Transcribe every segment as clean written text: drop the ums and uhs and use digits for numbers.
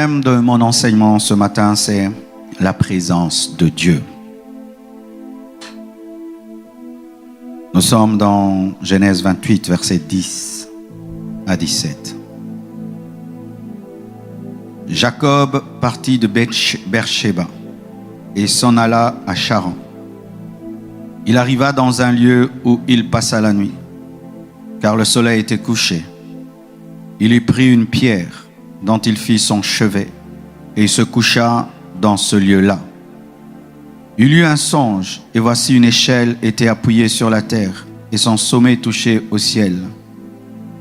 Le thème de mon enseignement ce matin, c'est la présence de Dieu. Nous sommes dans Genèse 28, versets 10 à 17. Jacob partit de Beersheba et s'en alla à Charan. Il arriva dans un lieu où il passa la nuit, car le soleil était couché. Il y prit une pierre dont il fit son chevet, et il se coucha dans ce lieu-là. Il eut un songe, et voici une échelle était appuyée sur la terre, et son sommet touchait au ciel.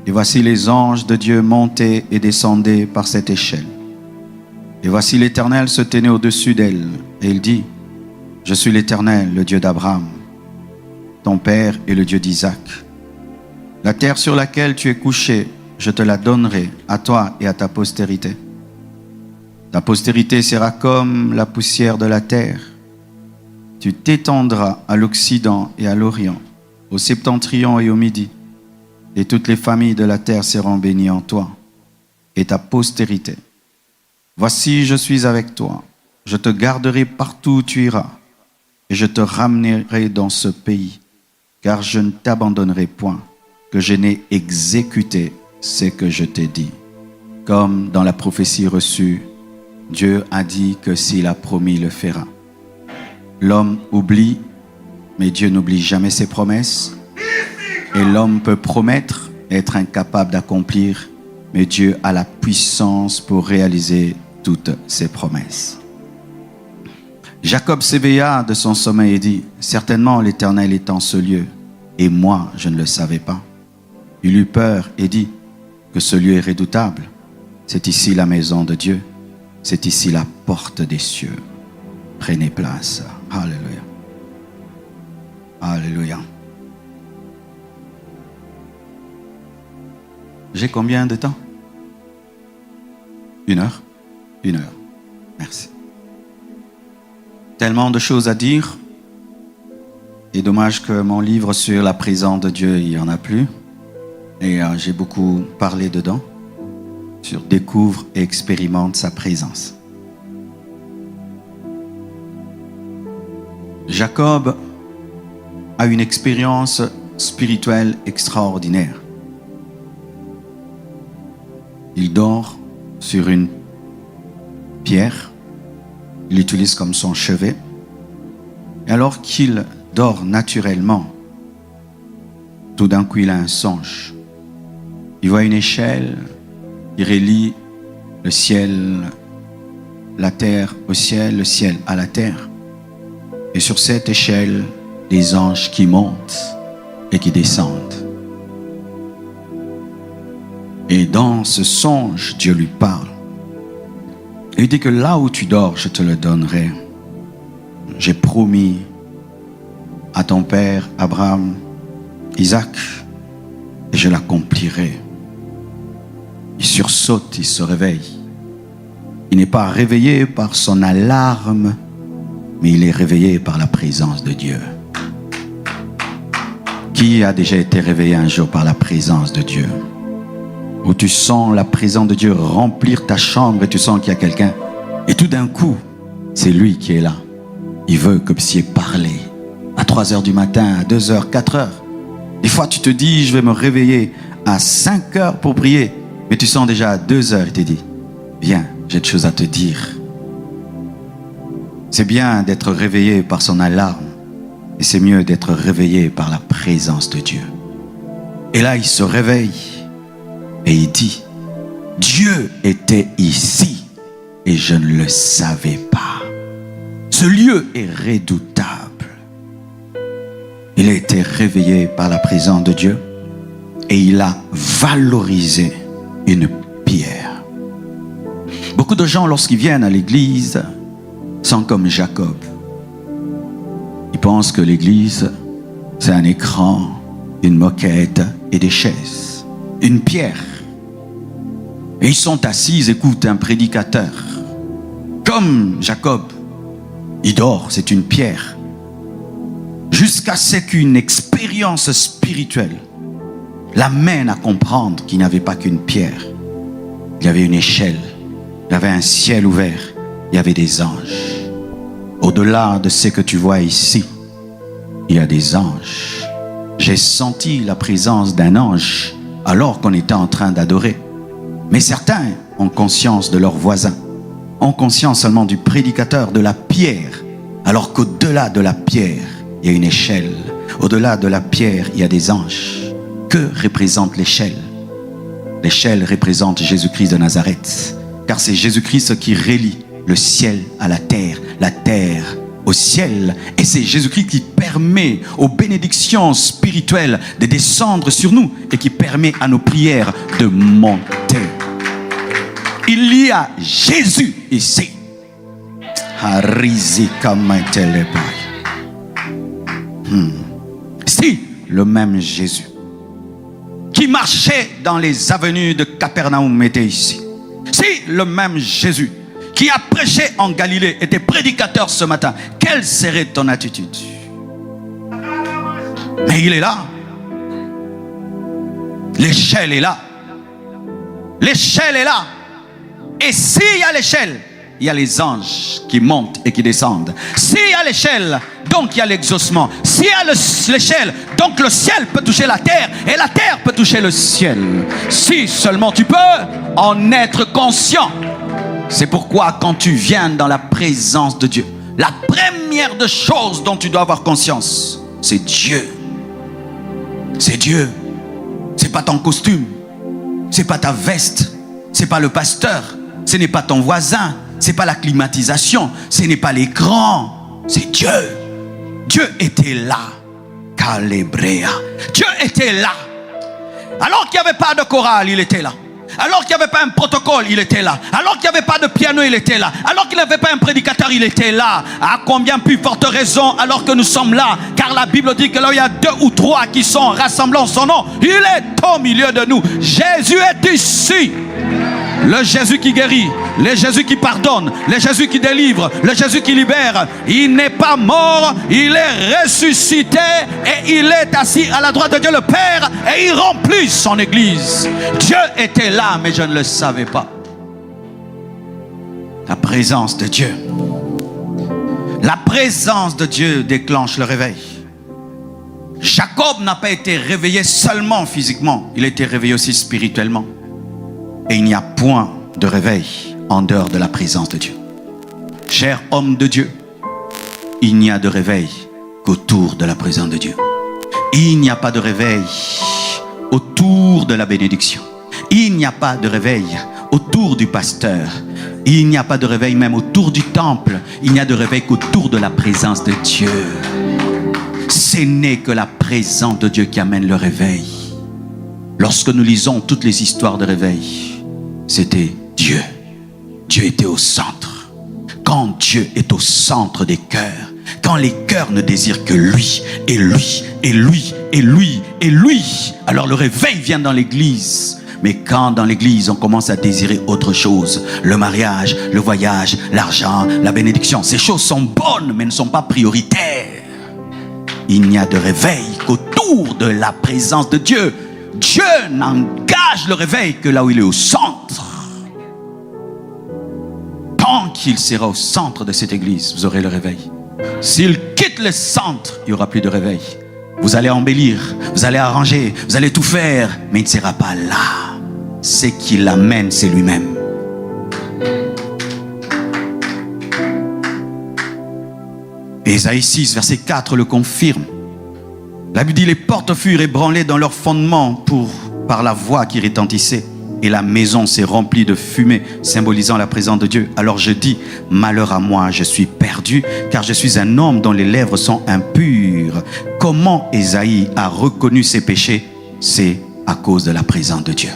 Et voici les anges de Dieu montaient et descendaient par cette échelle. Et voici l'Éternel se tenait au-dessus d'elle, et il dit, « Je suis l'Éternel, le Dieu d'Abraham, ton père et le Dieu d'Isaac. La terre sur laquelle tu es couché, je te la donnerai à toi et à ta postérité. Ta postérité sera comme la poussière de la terre. Tu t'étendras à l'Occident et à l'Orient, au septentrion et au Midi, et toutes les familles de la terre seront bénies en toi et ta postérité. Voici, je suis avec toi. Je te garderai partout où tu iras, et je te ramènerai dans ce pays, car je ne t'abandonnerai point, que je n'ai exécuté ce que je t'ai dit. » Comme dans la prophétie reçue, Dieu a dit que s'il a promis, il le fera. L'homme oublie, mais Dieu n'oublie jamais ses promesses. Et l'homme peut promettre, être incapable d'accomplir, mais Dieu a la puissance pour réaliser toutes ses promesses. Jacob s'éveilla de son sommeil et dit, « Certainement l'Éternel est en ce lieu, et moi je ne le savais pas. » Il eut peur et dit, que ce lieu est redoutable. C'est ici la maison de Dieu. C'est ici la porte des cieux. Prenez place. Alléluia. Alléluia. J'ai combien de temps? 1 heure? 1 heure. Merci. Tellement de choses à dire. Et dommage que mon livre sur la présence de Dieu, il n'y en a plus. Et j'ai beaucoup parlé dedans, sur découvre et expérimente sa présence. Jacob a une expérience spirituelle extraordinaire. Il dort sur une pierre, il l'utilise comme son chevet. Et alors qu'il dort naturellement, tout d'un coup il a un songe. Il voit une échelle qui relie le ciel, la terre au ciel, le ciel à la terre. Et sur cette échelle, des anges qui montent et qui descendent. Et dans ce songe, Dieu lui parle. Il dit que là où tu dors, je te le donnerai. J'ai promis à ton père Abraham, Isaac, et je l'accomplirai. Il sursaute, il se réveille. Il n'est pas réveillé par son alarme, mais il est réveillé par la présence de Dieu. Qui a déjà été réveillé un jour par la présence de Dieu? Où tu sens la présence de Dieu remplir ta chambre et tu sens qu'il y a quelqu'un. Et tout d'un coup, c'est lui qui est là. Il veut que vous puissiez parler. À 3 heures du matin, à 2 heures, 4 heures. Des fois, tu te dis, je vais me réveiller à 5 heures pour prier. Mais tu sens déjà à 2 heures, il te dit, viens, j'ai des choses à te dire. C'est bien d'être réveillé par son alarme. Et c'est mieux d'être réveillé par la présence de Dieu. Et là, il se réveille. Et il dit, Dieu était ici. Et je ne le savais pas. Ce lieu est redoutable. Il a été réveillé par la présence de Dieu. Et il a valorisé une pierre. Beaucoup de gens, lorsqu'ils viennent à l'église, sont comme Jacob. Ils pensent que l'église, c'est un écran, une moquette et des chaises. Une pierre. Et ils sont assis, ils écoutent un prédicateur. Comme Jacob, il dort, c'est une pierre. Jusqu'à ce qu'une expérience spirituelle l'amène à comprendre qu'il n'y avait pas qu'une pierre. Il y avait une échelle il y avait un ciel ouvert, il y avait des anges. Au-delà de ce que tu vois ici, il y a des anges. J'ai senti la présence d'un ange alors qu'on était en train d'adorer. Mais certains ont conscience de leurs voisins, ont conscience seulement du prédicateur, de la pierre, alors qu'au-delà de la pierre, il y a une échelle. Au-delà de la pierre, il y a des anges. Que représente l'échelle? L'échelle représente Jésus-Christ de Nazareth, car c'est Jésus-Christ qui relie le ciel à la terre au ciel. Et c'est Jésus-Christ qui permet aux bénédictions spirituelles de descendre sur nous et qui permet à nos prières de monter. Il y a Jésus ici. Si, le même Jésus qui marchait dans les avenues de Capernaum était ici. Si, le même Jésus qui a prêché en Galilée était prédicateur ce matin, quelle serait ton attitude? Mais il est là. L'échelle est là. L'échelle est là. Et s'il y a l'échelle, il y a les anges qui montent et qui descendent. S'il y a l'échelle, donc il y a l'exaucement. S'il y a l'échelle, donc le ciel peut toucher la terre et la terre peut toucher le ciel. Si seulement tu peux en être conscient. C'est pourquoi quand tu viens dans la présence de Dieu, la première des choses dont tu dois avoir conscience, c'est Dieu. C'est Dieu. C'est pas ton costume. C'est pas ta veste. C'est pas le pasteur. Ce n'est pas ton voisin. C'est pas la climatisation. Ce n'est pas l'écran. C'est Dieu. Dieu était là. Calebrea. Dieu était là. Alors qu'il n'y avait pas de chorale, il était là. Alors qu'il n'y avait pas un protocole, il était là. Alors qu'il n'y avait pas de piano, il était là. Alors qu'il n'y avait pas un prédicateur, il était là. À combien plus forte raison alors que nous sommes là? Car la Bible dit que là il y a 2 ou 3 qui sont rassemblés en son nom, il est au milieu de nous. Jésus est ici. Le Jésus qui guérit, le Jésus qui pardonne, le Jésus qui délivre, le Jésus qui libère. Il n'est pas mort, il est ressuscité et il est assis à la droite de Dieu le Père et il remplit son église. Dieu était là, mais je ne le savais pas. La présence de Dieu. La présence de Dieu déclenche le réveil. Jacob n'a pas été réveillé seulement physiquement, il a été réveillé aussi spirituellement. Et il n'y a point de réveil en dehors de la présence de Dieu. Cher homme de Dieu, il n'y a de réveil qu'autour de la présence de Dieu. Il n'y a pas de réveil autour de la bénédiction. Il n'y a pas de réveil autour du pasteur. Il n'y a pas de réveil même autour du temple. Il n'y a de réveil qu'autour de la présence de Dieu. Ce n'est que la présence de Dieu qui amène le réveil. Lorsque nous lisons toutes les histoires de réveil, c'était Dieu. Dieu était au centre. Quand Dieu est au centre des cœurs, quand les cœurs ne désirent que lui, et lui, et lui, et lui, et lui, alors le réveil vient dans l'église. Mais quand dans l'église on commence à désirer autre chose, le mariage, le voyage, l'argent, la bénédiction, ces choses sont bonnes mais ne sont pas prioritaires. Il n'y a de réveil qu'autour de la présence de Dieu. Dieu n'engage le réveil que là où il est au centre. Tant qu'il sera au centre de cette église, vous aurez le réveil. S'il quitte le centre, il n'y aura plus de réveil. Vous allez embellir, vous allez arranger, vous allez tout faire, mais il ne sera pas là. Ce qui l'amène, c'est lui-même. Ésaïe 6, verset 4 le confirme. La Bible dit, les portes furent ébranlées dans leurs fondements par la voix qui retentissait. Et la maison s'est remplie de fumée, symbolisant la présence de Dieu. Alors je dis, malheur à moi, je suis perdu, car je suis un homme dont les lèvres sont impures. Comment Ésaïe a reconnu ses péchés? C'est à cause de la présence de Dieu.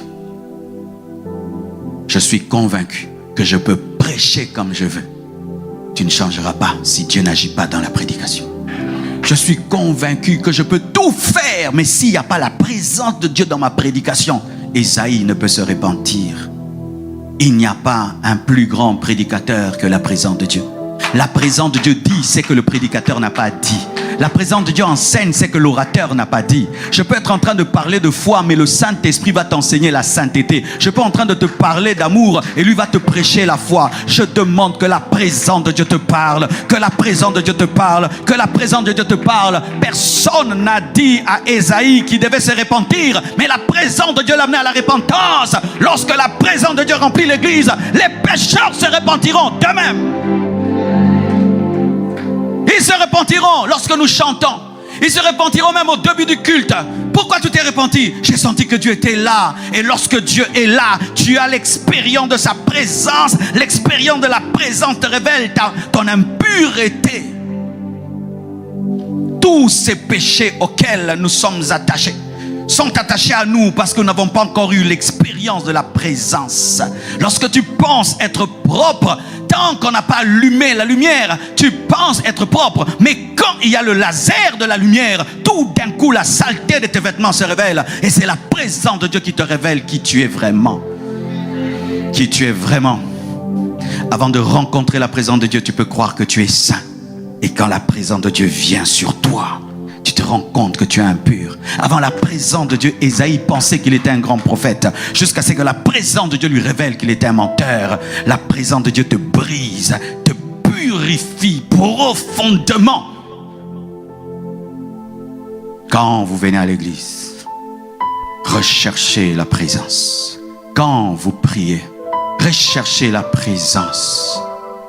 Je suis convaincu que je peux prêcher comme je veux. Tu ne changeras pas si Dieu n'agit pas dans la prédication. Je suis convaincu que je peux tout faire, mais s'il n'y a pas la présence de Dieu dans ma prédication, Ésaïe ne peut se repentir. Il n'y a pas un plus grand prédicateur que la présence de Dieu. La présence de Dieu dit ce que le prédicateur n'a pas dit. La présence de Dieu enseigne ce que l'orateur n'a pas dit. Je peux être en train de parler de foi, mais le Saint-Esprit va t'enseigner la sainteté. Je peux être en train de te parler d'amour et lui va te prêcher la foi. Je demande que la présence de Dieu te parle, que la présence de Dieu te parle, que la présence de Dieu te parle. Personne n'a dit à Ésaïe qu'il devait se repentir, mais la présence de Dieu l'a amené à la repentance. Lorsque la présence de Dieu remplit l'église, les pécheurs se repentiront d'eux-mêmes. Ils se repentiront lorsque nous chantons. Ils se repentiront même au début du culte. Pourquoi tu t'es repenti? J'ai senti que Dieu était là. Et lorsque Dieu est là, tu as l'expérience de sa présence. L'expérience de la présence te révèle ton impureté. Tous ces péchés auxquels nous sommes attachés sont attachés à nous parce que nous n'avons pas encore eu l'expérience de la présence. Lorsque tu penses être propre, tant qu'on n'a pas allumé la lumière, tu penses être propre. Mais quand il y a le laser de la lumière, tout d'un coup la saleté de tes vêtements se révèle. Et c'est la présence de Dieu qui te révèle qui tu es vraiment. Qui tu es vraiment. Avant de rencontrer la présence de Dieu, tu peux croire que tu es saint. Et quand la présence de Dieu vient sur toi, tu te rends compte que tu es impur. Avant la présence de Dieu, Ésaïe pensait qu'il était un grand prophète, jusqu'à ce que la présence de Dieu lui révèle qu'il était un menteur. La présence de Dieu te brise, te purifie profondément. Quand vous venez à l'église, recherchez la présence. Quand vous priez, recherchez la présence.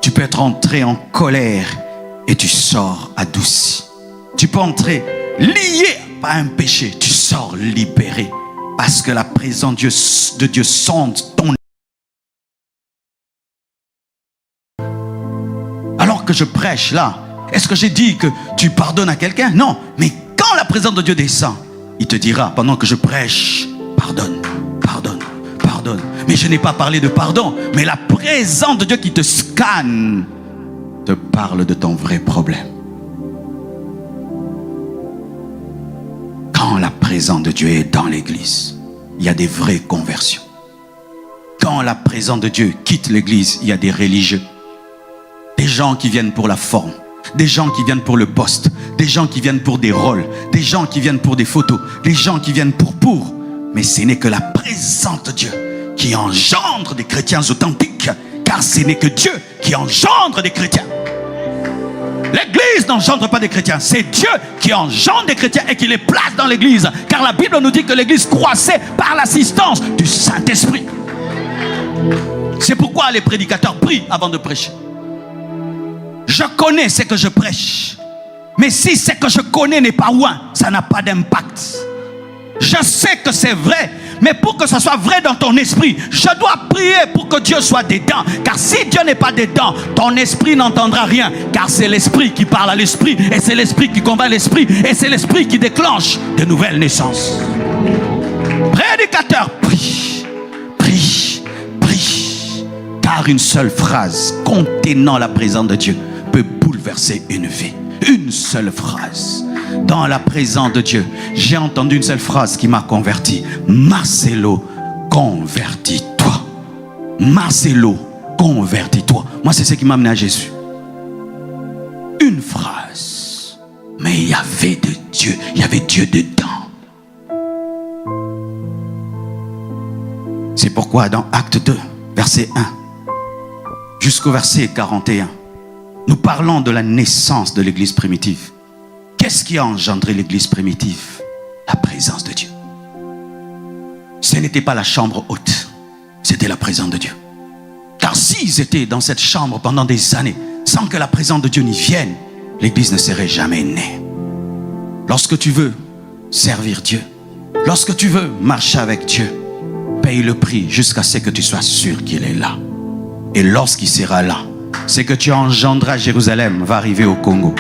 Tu peux être entré en colère et tu sors adouci. Tu peux entrer lié par un péché, tu sors libéré. Parce que la présence de Dieu sonde ton... Alors que je prêche là, est-ce que j'ai dit que tu pardonnes à quelqu'un? Non, mais quand la présence de Dieu descend, il te dira pendant que je prêche, pardonne, pardonne, pardonne. Mais je n'ai pas parlé de pardon, mais la présence de Dieu qui te scanne te parle de ton vrai problème. Quand la présence de Dieu est dans l'église, il y a des vraies conversions. Quand la présence de Dieu quitte l'église, il y a des religieux. Des gens qui viennent pour la forme, des gens qui viennent pour le poste, des gens qui viennent pour des rôles, des gens qui viennent pour des photos, des gens qui viennent pour. Mais ce n'est que la présence de Dieu qui engendre des chrétiens authentiques, car ce n'est que Dieu qui engendre des chrétiens. L'église n'engendre pas des chrétiens, c'est Dieu qui engendre des chrétiens et qui les place dans l'église. Car la Bible nous dit que l'église croissait par l'assistance du Saint-Esprit. C'est pourquoi les prédicateurs prient avant de prêcher. Je connais ce que je prêche, mais si ce que je connais n'est pas loin, ça n'a pas d'impact. Je sais que c'est vrai, mais pour que ce soit vrai dans ton esprit, je dois prier pour que Dieu soit dedans. Car si Dieu n'est pas dedans, ton esprit n'entendra rien. Car c'est l'esprit qui parle à l'esprit, et c'est l'esprit qui convainc l'esprit, et c'est l'esprit qui déclenche de nouvelles naissances. Prédicateur, prie, prie, prie. Car une seule phrase contenant la présence de Dieu peut bouleverser une vie. Une seule phrase. Dans la présence de Dieu, j'ai entendu une seule phrase qui m'a converti. Marcelo, convertis-toi. Marcelo, convertis-toi. Moi, c'est ce qui m'a amené à Jésus. Une phrase. Mais il y avait de Dieu. Il y avait Dieu dedans. C'est pourquoi dans Acte 2, verset 1, jusqu'au verset 41, nous parlons de la naissance de l'église primitive. Qu'est-ce qui a engendré l'église primitive? La présence de Dieu. Ce n'était pas la chambre haute, c'était la présence de Dieu. Car s'ils étaient dans cette chambre pendant des années, sans que la présence de Dieu n'y vienne, l'église ne serait jamais née. Lorsque tu veux servir Dieu, lorsque tu veux marcher avec Dieu, paye le prix jusqu'à ce que tu sois sûr qu'il est là. Et lorsqu'il sera là, ce que tu as engendré à Jérusalem va arriver au Congo.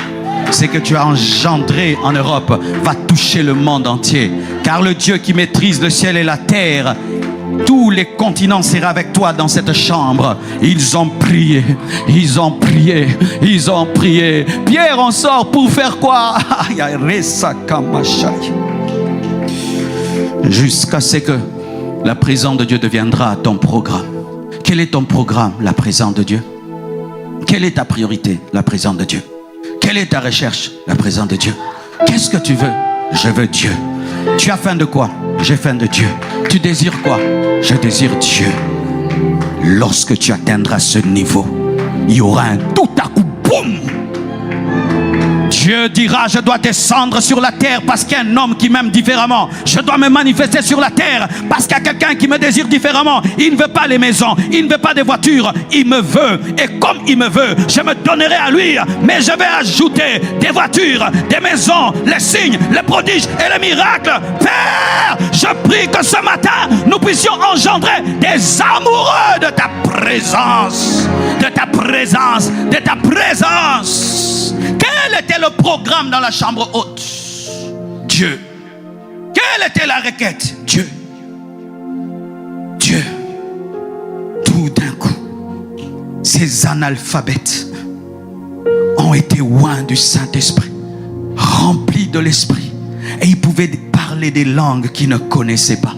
Ce que tu as engendré en Europe va toucher le monde entier. Car le Dieu qui maîtrise le ciel et la terre, tous les continents seront avec toi dans cette chambre. Ils ont prié, ils ont prié, ils ont prié. Pierre en sort pour faire quoi? Jusqu'à ce que la présence de Dieu deviendra ton programme. Quel est ton programme? La présence de Dieu. Quelle est ta priorité? La présence de Dieu. Quelle est ta recherche? La présence de Dieu. Qu'est-ce que tu veux? Je veux Dieu. Tu as faim de quoi? J'ai faim de Dieu. Tu désires quoi? Je désire Dieu. Lorsque tu atteindras ce niveau, il y aura un tout à coup, boum! Dieu dira, je dois descendre sur la terre parce qu'il y a un homme qui m'aime différemment. Je dois me manifester sur la terre parce qu'il y a quelqu'un qui me désire différemment. Il ne veut pas les maisons, il ne veut pas des voitures, il me veut. Et comme il me veut, je me donnerai à lui. Mais je vais ajouter des voitures, des maisons, les signes, les prodiges et les miracles. Père, je prie que ce matin, nous puissions engendrer des amoureux de ta présence. De ta présence, de ta présence. Quel était le programme dans la chambre haute? Dieu. Quelle était la requête? Dieu. Dieu. Tout d'un coup, ces analphabètes ont été oints du Saint-Esprit, remplis de l'Esprit, et ils pouvaient parler des langues qu'ils ne connaissaient pas.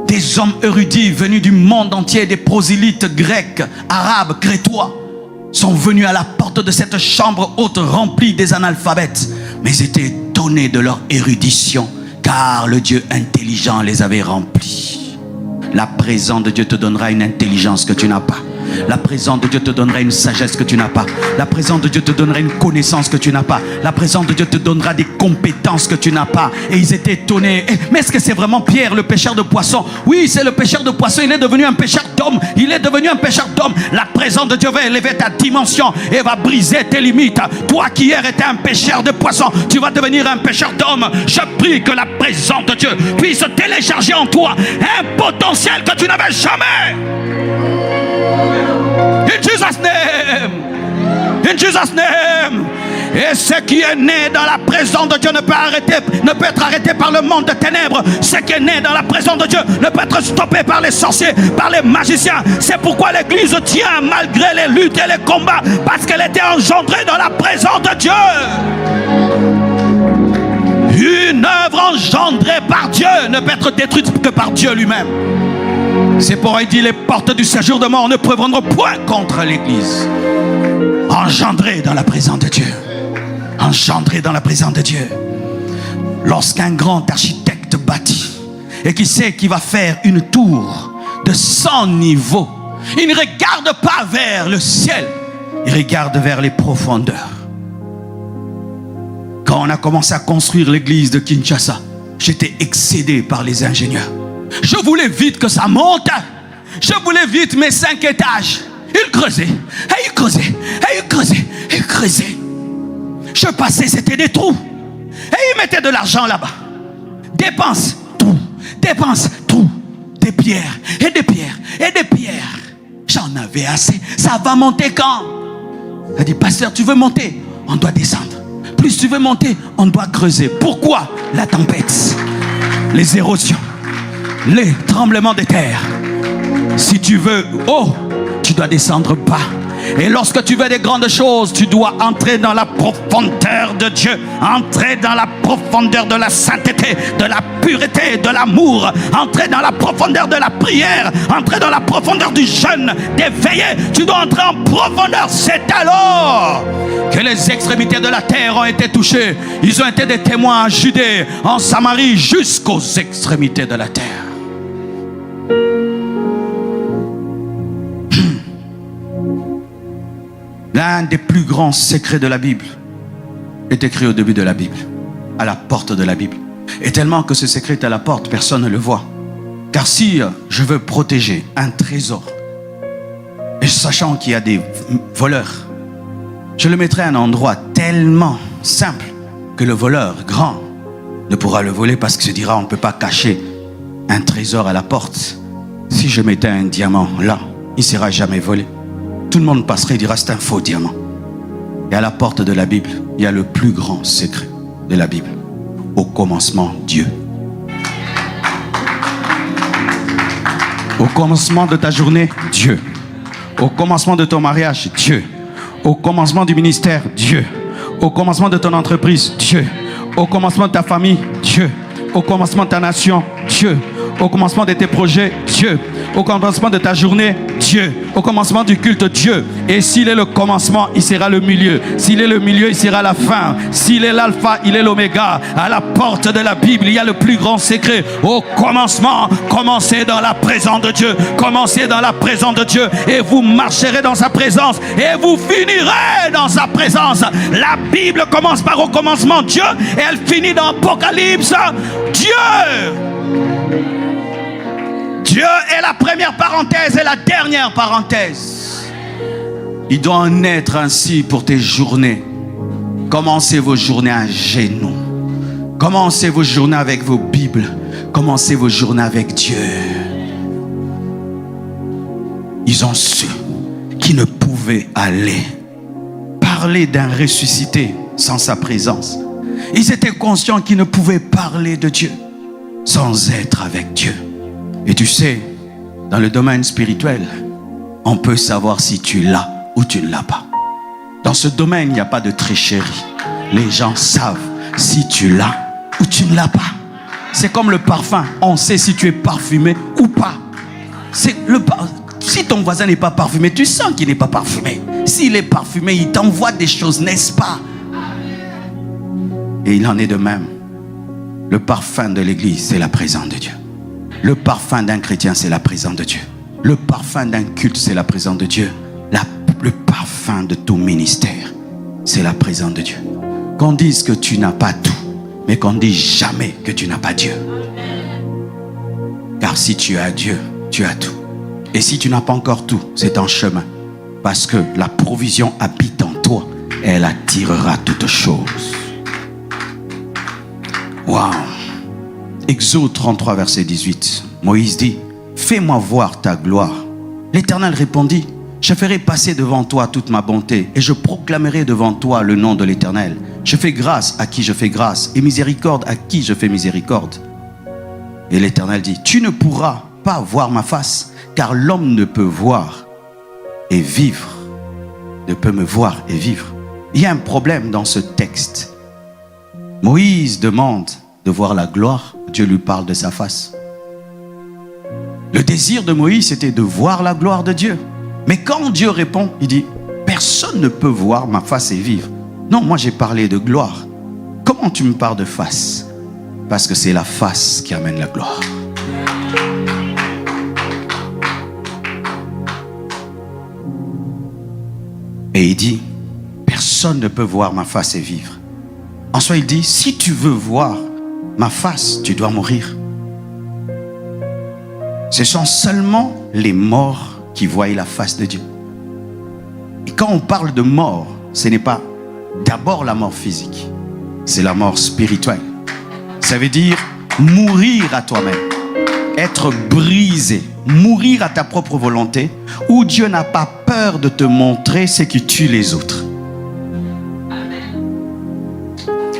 Des hommes érudits venus du monde entier, des prosélytes grecs, arabes, crétois, sont venus à la porte de cette chambre haute remplie des analphabètes, mais ils étaient étonnés de leur érudition, car le Dieu intelligent les avait remplis. La présence de Dieu te donnera une intelligence que tu n'as pas. La présence de Dieu te donnera une sagesse que tu n'as pas. La présence de Dieu te donnera une connaissance que tu n'as pas. La présence de Dieu te donnera des compétences que tu n'as pas. Et ils étaient étonnés. Mais est-ce que c'est vraiment Pierre, le pêcheur de poissons? Oui, c'est le pêcheur de poissons. Il est devenu un pêcheur d'hommes. Il est devenu un pêcheur d'hommes. La présence de Dieu va élever ta dimension et va briser tes limites. Toi qui hier étais un pêcheur de poissons, tu vas devenir un pêcheur d'hommes. Je prie que la présence de Dieu puisse télécharger en toi un potentiel que tu n'avais jamais. In Jesus' name. In Jesus' name. Et ce qui est né dans la présence de Dieu ne peut être arrêté par le monde de ténèbres. Ce qui est né dans la présence de Dieu ne peut être stoppé par les sorciers, par les magiciens. C'est pourquoi l'église tient malgré les luttes et les combats, parce qu'elle était engendrée dans la présence de Dieu. Une œuvre engendrée par Dieu ne peut être détruite que par Dieu lui-même. C'est pourquoi il dit, les portes du séjour de mort ne prévaudront point contre l'église. Engendrée dans la présence de Dieu. Engendré dans la présence de Dieu. Lorsqu'un grand architecte bâtit et qui sait qu'il va faire une tour de 100 niveaux, il ne regarde pas vers le ciel, il regarde vers les profondeurs. Quand on a commencé à construire l'église de Kinshasa, j'étais excédé par les ingénieurs. Je voulais vite que ça monte. Je voulais vite mes 5 étages. Ils creusaient, et ils creusaient, et ils creusaient, et ils creusaient. Je passais, c'était des trous. Et ils mettaient de l'argent là-bas. Dépense, trou. Dépense, trou. Des pierres, et des pierres, et des pierres. J'en avais assez. Ça va monter quand? Elle dit, pasteur, tu veux monter? On doit descendre. Plus tu veux monter, on doit creuser. Pourquoi? La tempête, les érosions, les tremblements de terre. Si tu veux haut, tu dois descendre bas. Et lorsque tu veux des grandes choses, tu dois entrer dans la profondeur de Dieu, entrer dans la profondeur de la sainteté, de la pureté, de l'amour, entrer dans la profondeur de la prière, entrer dans la profondeur du jeûne, d'éveiller. Tu dois entrer en profondeur. C'est alors que les extrémités de la terre ont été touchées. Ils ont été des témoins en Judée, en Samarie, jusqu'aux extrémités de la terre. L'un des plus grands secrets de la Bible est écrit au début de la Bible, à la porte de la Bible. Et tellement que ce secret est à la porte, personne ne le voit. Car si je veux protéger un trésor, et sachant qu'il y a des voleurs, je le mettrai à un endroit tellement simple que le voleur grand ne pourra le voler, parce qu'il se dira, on ne peut pas cacher un trésor à la porte. Si je mettais un diamant là, il ne sera jamais volé. Tout le monde passerait et dira, c'est un faux diamant. Et à la porte de la Bible, il y a le plus grand secret de la Bible. Au commencement, Dieu. Au commencement de ta journée, Dieu. Au commencement de ton mariage, Dieu. Au commencement du ministère, Dieu. Au commencement de ton entreprise, Dieu. Au commencement de ta famille, Dieu. Au commencement de ta nation, Dieu. Au commencement de tes projets, Dieu. Au commencement de ta journée, Dieu. Au commencement du culte, Dieu. Et s'il est le commencement, il sera le milieu. S'il est le milieu, il sera la fin. S'il est l'alpha, il est l'oméga. À la porte de la Bible, il y a le plus grand secret. Au commencement, commencez dans la présence de Dieu. Commencez dans la présence de Dieu. Et vous marcherez dans sa présence. Et vous finirez dans sa présence. La Bible commence par au commencement Dieu. Et elle finit dans Apocalypse. Dieu. Dieu est la première parenthèse et la dernière parenthèse. Il doit en être ainsi pour tes journées. Commencez vos journées à genoux. Commencez vos journées avec vos Bibles. Commencez vos journées avec Dieu. Ils ont su qu'ils ne pouvaient aller parler d'un ressuscité sans sa présence. Ils étaient conscients qu'ils ne pouvaient parler de Dieu sans être avec Dieu. Et tu sais, dans le domaine spirituel, on peut savoir si tu l'as ou tu ne l'as pas. Dans ce domaine, il n'y a pas de tricherie. Les gens savent si tu l'as ou tu ne l'as pas. C'est comme le parfum. On sait si tu es parfumé ou pas. Si ton voisin n'est pas parfumé, tu sens qu'il n'est pas parfumé. S'il est parfumé, il t'envoie des choses, n'est-ce pas? Et il en est de même. Le parfum de l'église, c'est la présence de Dieu. Le parfum d'un chrétien, c'est la présence de Dieu. Le parfum d'un culte, c'est la présence de Dieu. Le parfum de ton ministère, c'est la présence de Dieu. Qu'on dise que tu n'as pas tout, mais qu'on ne dise jamais que tu n'as pas Dieu. Car si tu as Dieu, tu as tout. Et si tu n'as pas encore tout, c'est en chemin. Parce que la provision habite en toi et elle attirera toutes choses. Waouh! Exode 33, verset 18. Moïse dit, fais-moi voir ta gloire. L'Éternel répondit, je ferai passer devant toi toute ma bonté et je proclamerai devant toi le nom de l'Éternel. Je fais grâce à qui je fais grâce et miséricorde à qui je fais miséricorde. Et l'Éternel dit, tu ne pourras pas voir ma face, car l'homme ne peut voir et vivre. Ne peut me voir et vivre. Il y a un problème dans ce texte. Moïse demande de voir la gloire. Dieu lui parle de sa face. Le désir de Moïse, c'était de voir la gloire de Dieu. Mais quand Dieu répond, il dit, personne ne peut voir ma face et vivre. Non, moi j'ai parlé de gloire. Comment tu me parles de face? Parce que c'est la face qui amène la gloire. Et il dit, personne ne peut voir ma face et vivre. Ensuite, il dit, si tu veux voir ma face, tu dois mourir. Ce sont seulement les morts qui voient la face de Dieu. Et quand on parle de mort, ce n'est pas d'abord la mort physique, c'est la mort spirituelle. Ça veut dire mourir à toi-même, être brisé, mourir à ta propre volonté, où Dieu n'a pas peur de te montrer ce qui tue les autres.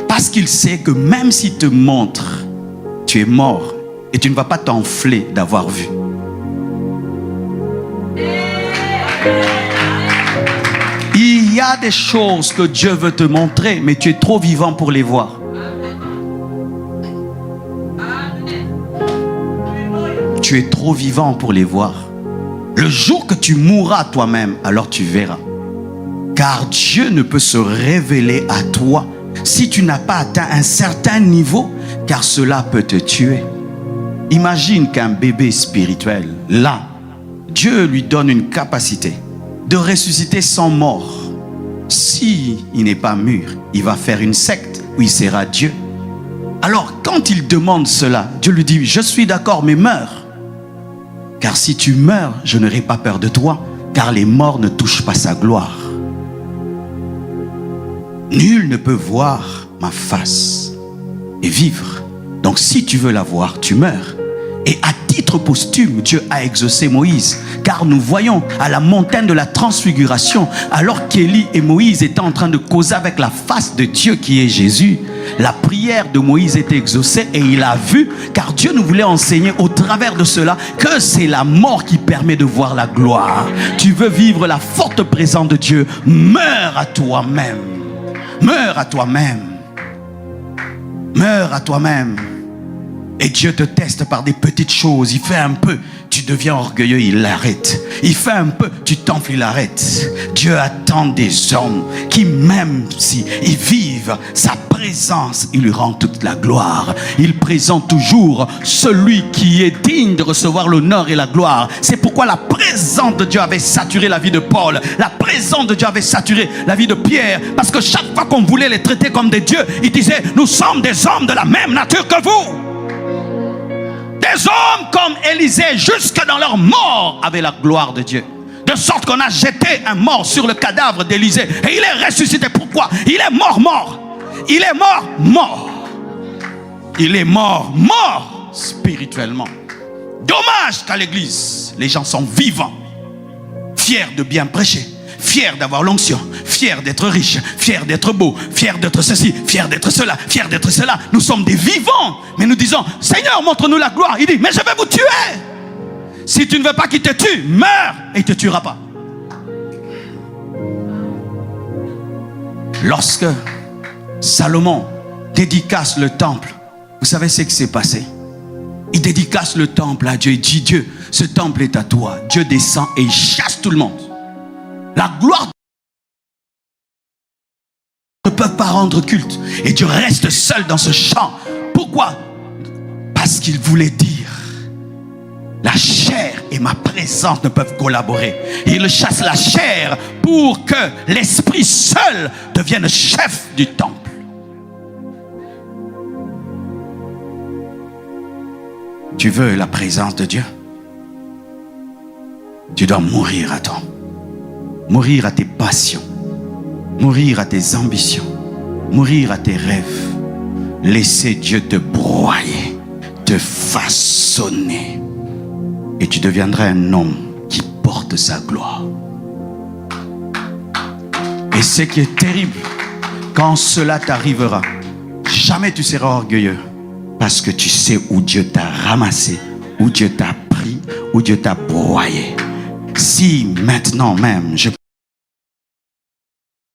Parce qu'il sait que même s'il te montre, tu es mort et tu ne vas pas t'enfler d'avoir vu. Il y a des choses que Dieu veut te montrer, mais tu es trop vivant pour les voir. Tu es trop vivant pour les voir. Le jour que tu mourras toi-même, alors tu verras. Car Dieu ne peut se révéler à toi si tu n'as pas atteint un certain niveau, car cela peut te tuer. Imagine qu'un bébé spirituel, là, Dieu lui donne une capacité de ressusciter sans mort. Si il n'est pas mûr, il va faire une secte où il sera Dieu. Alors quand il demande cela, Dieu lui dit, je suis d'accord, mais meurs. Car si tu meurs, je n'aurai pas peur de toi, car les morts ne touchent pas sa gloire. Nul ne peut voir ma face et vivre. Donc si tu veux la voir, tu meurs. Et à titre posthume, Dieu a exaucé Moïse. Car nous voyons à la montagne de la transfiguration, alors qu'Élie et Moïse étaient en train de causer avec la face de Dieu qui est Jésus, la prière de Moïse était exaucée et il a vu, car Dieu nous voulait enseigner au travers de cela que c'est la mort qui permet de voir la gloire. Tu veux vivre la forte présence de Dieu, meurs à toi-même. Meurs à toi-même. Meurs à toi-même. Et Dieu te teste par des petites choses. Il fait un peu. Tu deviens orgueilleux, il l'arrête. Il fait un peu, tu t'enfles, il arrête. Dieu attend des hommes qui, même s'ils vivent sa présence, il lui rend toute la gloire. Il présente toujours celui qui est digne de recevoir l'honneur et la gloire. C'est pourquoi la présence de Dieu avait saturé la vie de Paul. La présence de Dieu avait saturé la vie de Pierre. Parce que chaque fois qu'on voulait les traiter comme des dieux, il disait, nous sommes des hommes de la même nature que vous. Des hommes comme Élisée, jusque dans leur mort, avaient la gloire de Dieu. De sorte qu'on a jeté un mort sur le cadavre d'Élisée. Et il est ressuscité. Pourquoi? Il est mort. Il est mort. Il est mort spirituellement. Dommage qu'à l'église, les gens sont vivants, fiers de bien prêcher, fiers d'avoir l'onction, fiers d'être riches, fiers d'être beaux, fiers d'être ceci, fiers d'être cela, fiers d'être cela. Nous sommes des vivants, mais nous disons, Seigneur, montre-nous la gloire. Il dit, mais je vais vous tuer. Si tu ne veux pas qu'il te tue, meurs et il ne te tuera pas. Lorsque Salomon dédicace le temple, vous savez ce qui s'est passé? Il dédicace le temple à Dieu. Il dit, Dieu, ce temple est à toi. Dieu descend et il chasse tout le monde. La gloire ne peut pas rendre culte. Et Dieu reste seul dans ce champ. Pourquoi? Parce qu'il voulait dire, la chair et ma présence ne peuvent collaborer. Il chasse la chair pour que l'esprit seul devienne chef du temple. Tu veux la présence de Dieu? Tu dois mourir à toi. Mourir à tes passions. Mourir à tes ambitions. Mourir à tes rêves. Laisser Dieu te broyer, te façonner. Et tu deviendras un homme qui porte sa gloire. Et ce qui est terrible, quand cela t'arrivera, jamais tu seras orgueilleux. Parce que tu sais où Dieu t'a ramassé, où Dieu t'a pris, où Dieu t'a broyé. Si maintenant même je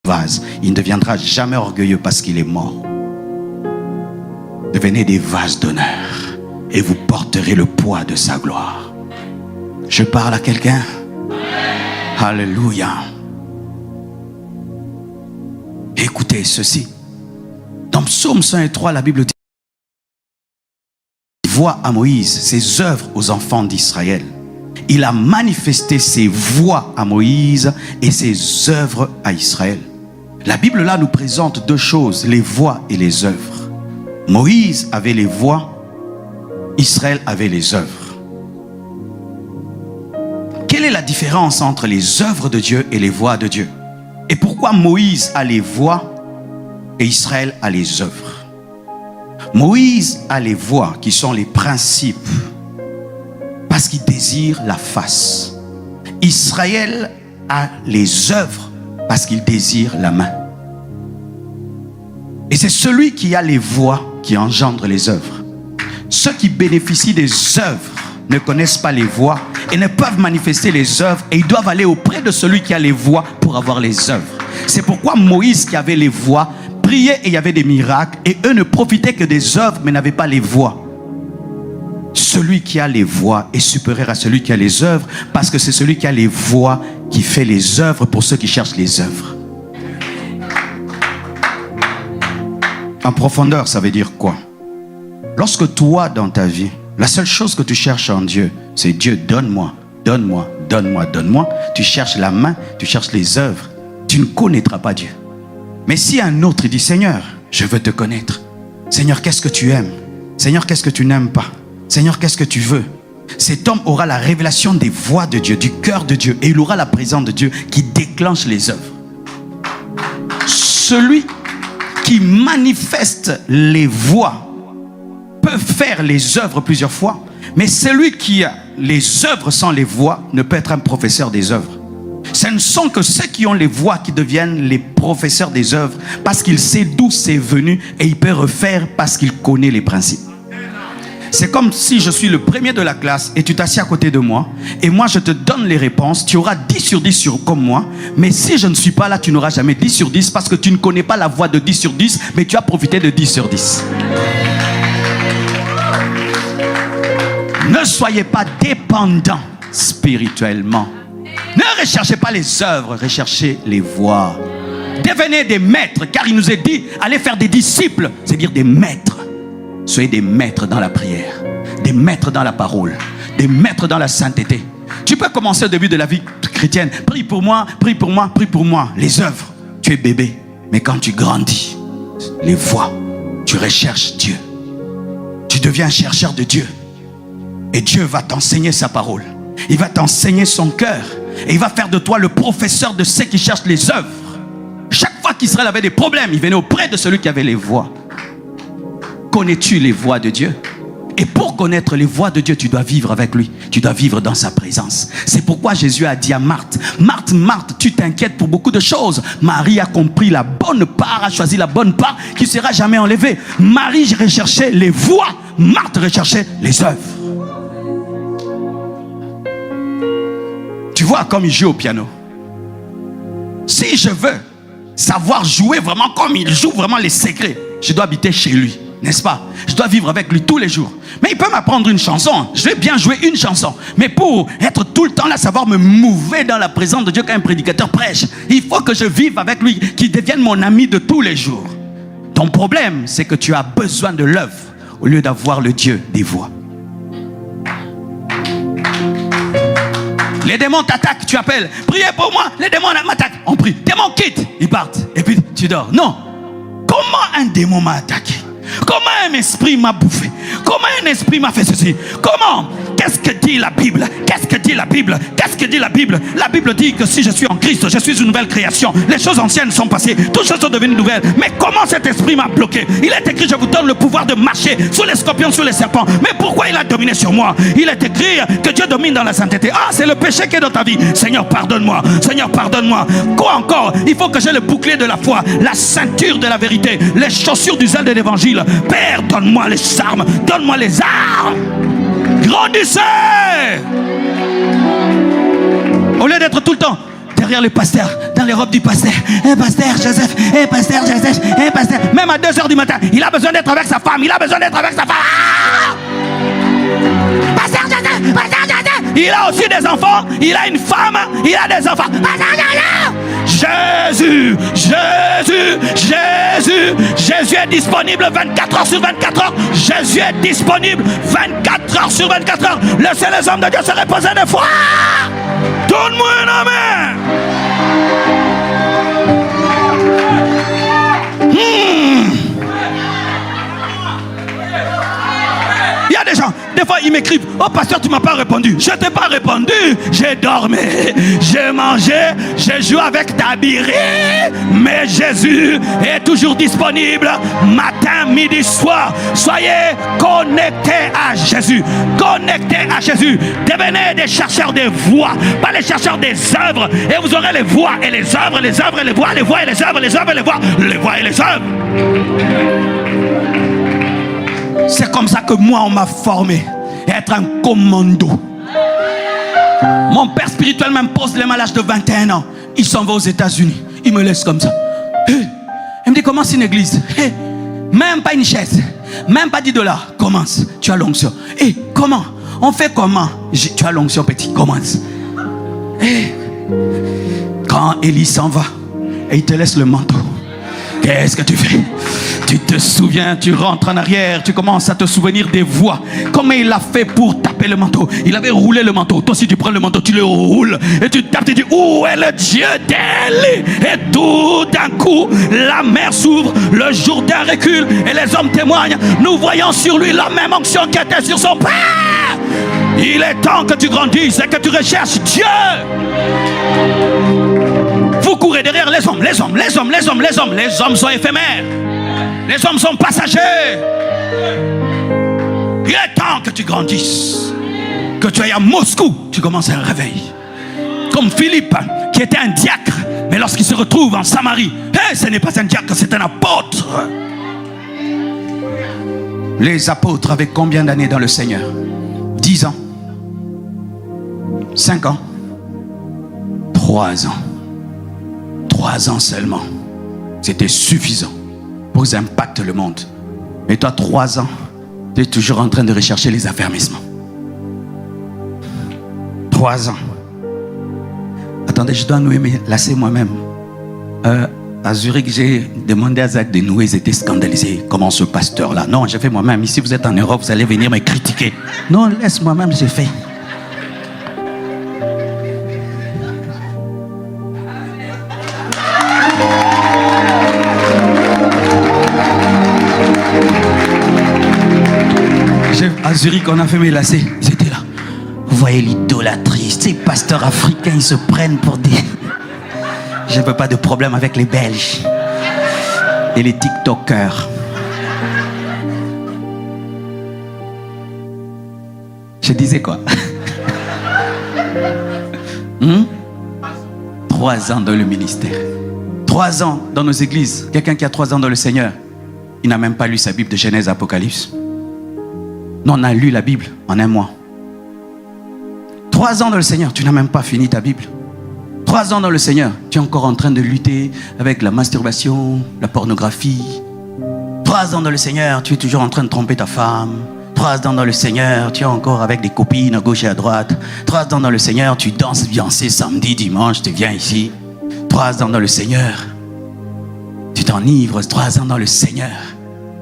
vase, il ne deviendra jamais orgueilleux parce qu'il est mort. Devenez des vases d'honneur et vous porterez le poids de sa gloire. Je parle à quelqu'un? Alléluia. Écoutez ceci. Dans Psaume 103, la Bible dit, voix à Moïse, ses œuvres aux enfants d'Israël. Il a manifesté ses voix à Moïse et ses œuvres à Israël. La Bible là nous présente deux choses, les voix et les œuvres. Moïse avait les voix, Israël avait les œuvres. Quelle est la différence entre les œuvres de Dieu et les voix de Dieu? Et pourquoi Moïse a les voix et Israël a les œuvres? Moïse a les voix qui sont les principes parce qu'il désire la face. Israël a les œuvres parce qu'il désire la main. Et c'est celui qui a les voix qui engendre les œuvres. Ceux qui bénéficient des œuvres ne connaissent pas les voix et ne peuvent manifester les œuvres, et ils doivent aller auprès de celui qui a les voix pour avoir les œuvres. C'est pourquoi Moïse qui avait les voix priait et il y avait des miracles, et eux ne profitaient que des œuvres mais n'avaient pas les voix. Celui qui a les voix est supérieur à celui qui a les œuvres, parce que c'est celui qui a les voix qui fait les œuvres pour ceux qui cherchent les œuvres. En profondeur, ça veut dire quoi? Lorsque toi, dans ta vie, la seule chose que tu cherches en Dieu, c'est Dieu, donne-moi, donne-moi, donne-moi, donne-moi. Tu cherches la main, tu cherches les œuvres, tu ne connaîtras pas Dieu. Mais si un autre dit, Seigneur, je veux te connaître. Seigneur, qu'est-ce que tu aimes? Seigneur, qu'est-ce que tu n'aimes pas? Seigneur, qu'est-ce que tu veux? Cet homme aura la révélation des voix de Dieu, du cœur de Dieu, et il aura la présence de Dieu qui déclenche les œuvres. Celui qui manifeste les voix peut faire les œuvres plusieurs fois, mais celui qui a les œuvres sans les voix ne peut être un professeur des œuvres. Ce ne sont que ceux qui ont les voix qui deviennent les professeurs des œuvres, parce qu'il sait d'où c'est venu et il peut refaire parce qu'il connaît les principes. C'est comme si je suis le premier de la classe et tu t'assieds à côté de moi et moi je te donne les réponses. Tu auras 10 sur 10 comme moi, mais si je ne suis pas là, tu n'auras jamais 10 sur 10 parce que tu ne connais pas la voix de 10 sur 10, mais tu as profité de 10 sur 10. Ne soyez pas dépendants indépendants spirituellement. Ne recherchez pas les œuvres, recherchez les voies. Devenez des maîtres, car il nous est dit, allez faire des disciples, c'est-à-dire des maîtres. Soyez des maîtres dans la prière, des maîtres dans la parole, des maîtres dans la sainteté. Tu peux commencer au début de la vie chrétienne. Prie pour moi, prie pour moi, prie pour moi. Les œuvres, tu es bébé. Mais quand tu grandis, les voies, tu recherches Dieu. Tu deviens un chercheur de Dieu. Et Dieu va t'enseigner sa parole. Il va t'enseigner son cœur. Et il va faire de toi le professeur de ceux qui cherchent les œuvres. Chaque fois qu'Israël avait des problèmes, il venait auprès de celui qui avait les voies. Connais-tu les voies de Dieu? Et pour connaître les voies de Dieu, tu dois vivre avec lui. Tu dois vivre dans sa présence. C'est pourquoi Jésus a dit à Marthe, Marthe, Marthe, tu t'inquiètes pour beaucoup de choses. Marie a compris la bonne part, a choisi la bonne part qui ne sera jamais enlevée. Marie recherchait les voies, Marthe recherchait les œuvres. Tu vois comme il joue au piano. Si je veux savoir jouer vraiment comme il joue vraiment les secrets, je dois habiter chez lui. N'est-ce pas? Je dois vivre avec lui tous les jours. Mais il peut m'apprendre une chanson. Je vais bien jouer une chanson. Mais pour être tout le temps là, savoir me mouver dans la présence de Dieu quand un prédicateur prêche, il faut que je vive avec lui, qu'il devienne mon ami de tous les jours. Ton problème, c'est que tu as besoin de l'œuvre au lieu d'avoir le Dieu des voix. Les démons t'attaquent, tu appelles. Priez pour moi, les démons m'attaquent. On prie. Démons quittent, ils partent. Et puis tu dors. Non. Comment un démon m'a attaqué? Comment un esprit m'a bouffé? Comment un esprit m'a fait ceci? Comment? Qu'est-ce que dit la Bible? Qu'est-ce que dit la Bible? Qu'est-ce que dit la Bible? La Bible dit que si je suis en Christ, je suis une nouvelle création. Les choses anciennes sont passées, toutes choses sont devenues nouvelles. Mais comment cet esprit m'a bloqué? Il est écrit, je vous donne le pouvoir de marcher sur les scorpions, sur les serpents. Mais pourquoi il a dominé sur moi? Il est écrit que Dieu domine dans la sainteté. Ah, c'est le péché qui est dans ta vie. Seigneur, pardonne-moi. Seigneur, pardonne-moi. Quoi encore? Il faut que j'ai le bouclier de la foi, la ceinture de la vérité, les chaussures du zèle de l'évangile. Père, donne-moi les armes. Donne-moi les armes. Grandissez! Au lieu d'être tout le temps derrière les pasteurs, dans les robes du pasteur. Pasteur Joseph, pasteur Joseph, pasteur. Même à 2h du matin, il a besoin d'être avec sa femme. Il a besoin d'être avec sa femme. Ah! Pasteur Joseph, pasteur Joseph. Il a aussi des enfants. Il a une femme. Il a des enfants. Pasteur Joseph. Jésus, Jésus, Jésus. Jésus est disponible 24 heures sur 24 heures. Jésus est disponible 24 heures sur 24 heures. Laissez les hommes de Dieu se reposer de foi. Donne-moi un amen. Il y a des gens, des fois ils m'écrivent, oh pasteur, tu ne m'as pas répondu. Je ne t'ai pas répondu. J'ai dormi, j'ai mangé, j'ai joué avec ta birée. Mais Jésus est toujours disponible matin, midi, soir. Soyez connectés à Jésus. Connectés à Jésus. Devenez des chercheurs des voies, pas les chercheurs des œuvres. Et vous aurez les voies et les œuvres, les œuvres et les voies, les voies et les œuvres, les œuvres et les voies, les voies et les œuvres. C'est comme ça que moi on m'a formé. Être un commando. Mon père spirituel m'impose les mains à l'âge de 21 ans. Il s'en va aux États-Unis. Il me laisse comme ça. Il me dit commence une église. Même pas une chaise. Même pas $10. Commence. Tu as l'onction. Comment? On fait comment? Tu as l'onction petit. Commence. Quand Élie s'en va et il te laisse le manteau, qu'est-ce que tu fais? Tu te souviens, tu rentres en arrière, tu commences à te souvenir des voies. Comment il a fait pour taper le manteau? Il avait roulé le manteau. Toi aussi tu prends le manteau, tu le roules et tu tapes, tu dis où est le Dieu d'Élie? Et tout d'un coup, la mer s'ouvre, le Jourdain recule et les hommes témoignent. Nous voyons sur lui la même onction qui était sur son père. Il est temps que tu grandisses et que tu recherches Dieu. Vous courez derrière les hommes, les hommes, les hommes, les hommes, les hommes. Les hommes sont éphémères. Les hommes sont passagers. Il est temps que tu grandisses. Que tu ailles à Moscou, tu commences un réveil. Comme Philippe, qui était un diacre, mais lorsqu'il se retrouve en Samarie, ce n'est pas un diacre, c'est un apôtre. Les apôtres avaient combien d'années dans le Seigneur? 10 ans. 5 ans. 3 ans. 3 ans seulement. C'était suffisant pour impacter le monde. Mais toi, 3 ans, tu es toujours en train de rechercher les affermissements. 3 ans. Attendez, je dois nouer mes lacets moi-même. À Zurich, j'ai demandé à Zach de nouer. Ils étaient scandalisés. Comment ce pasteur-là? Non, j'ai fait moi-même. Ici, vous êtes en Europe, vous allez venir me critiquer. Non, laisse moi-même, j'ai fait. À Zurich, on a fait mes lacets. C'était là. Vous voyez l'idolâtrie. Ces pasteurs africains, ils se prennent pour des... Je ne veux pas de problème avec les Belges et les TikTokers. Je disais quoi? 3 ans dans le ministère. 3 ans dans nos églises. Quelqu'un qui a 3 ans dans le Seigneur, il n'a même pas lu sa Bible de Genèse à Apocalypse. Nous, on a lu la Bible en 1 mois. 3 ans dans le Seigneur, tu n'as même pas fini ta Bible. 3 ans dans le Seigneur, tu es encore en train de lutter avec la masturbation, la pornographie. 3 ans dans le Seigneur, tu es toujours en train de tromper ta femme. 3 ans dans le Seigneur, tu es encore avec des copines à gauche et à droite. 3 ans dans le Seigneur, tu danses Beyoncé samedi, dimanche, tu viens ici. 3 ans dans le Seigneur, tu t'enivres. 3 ans dans le Seigneur,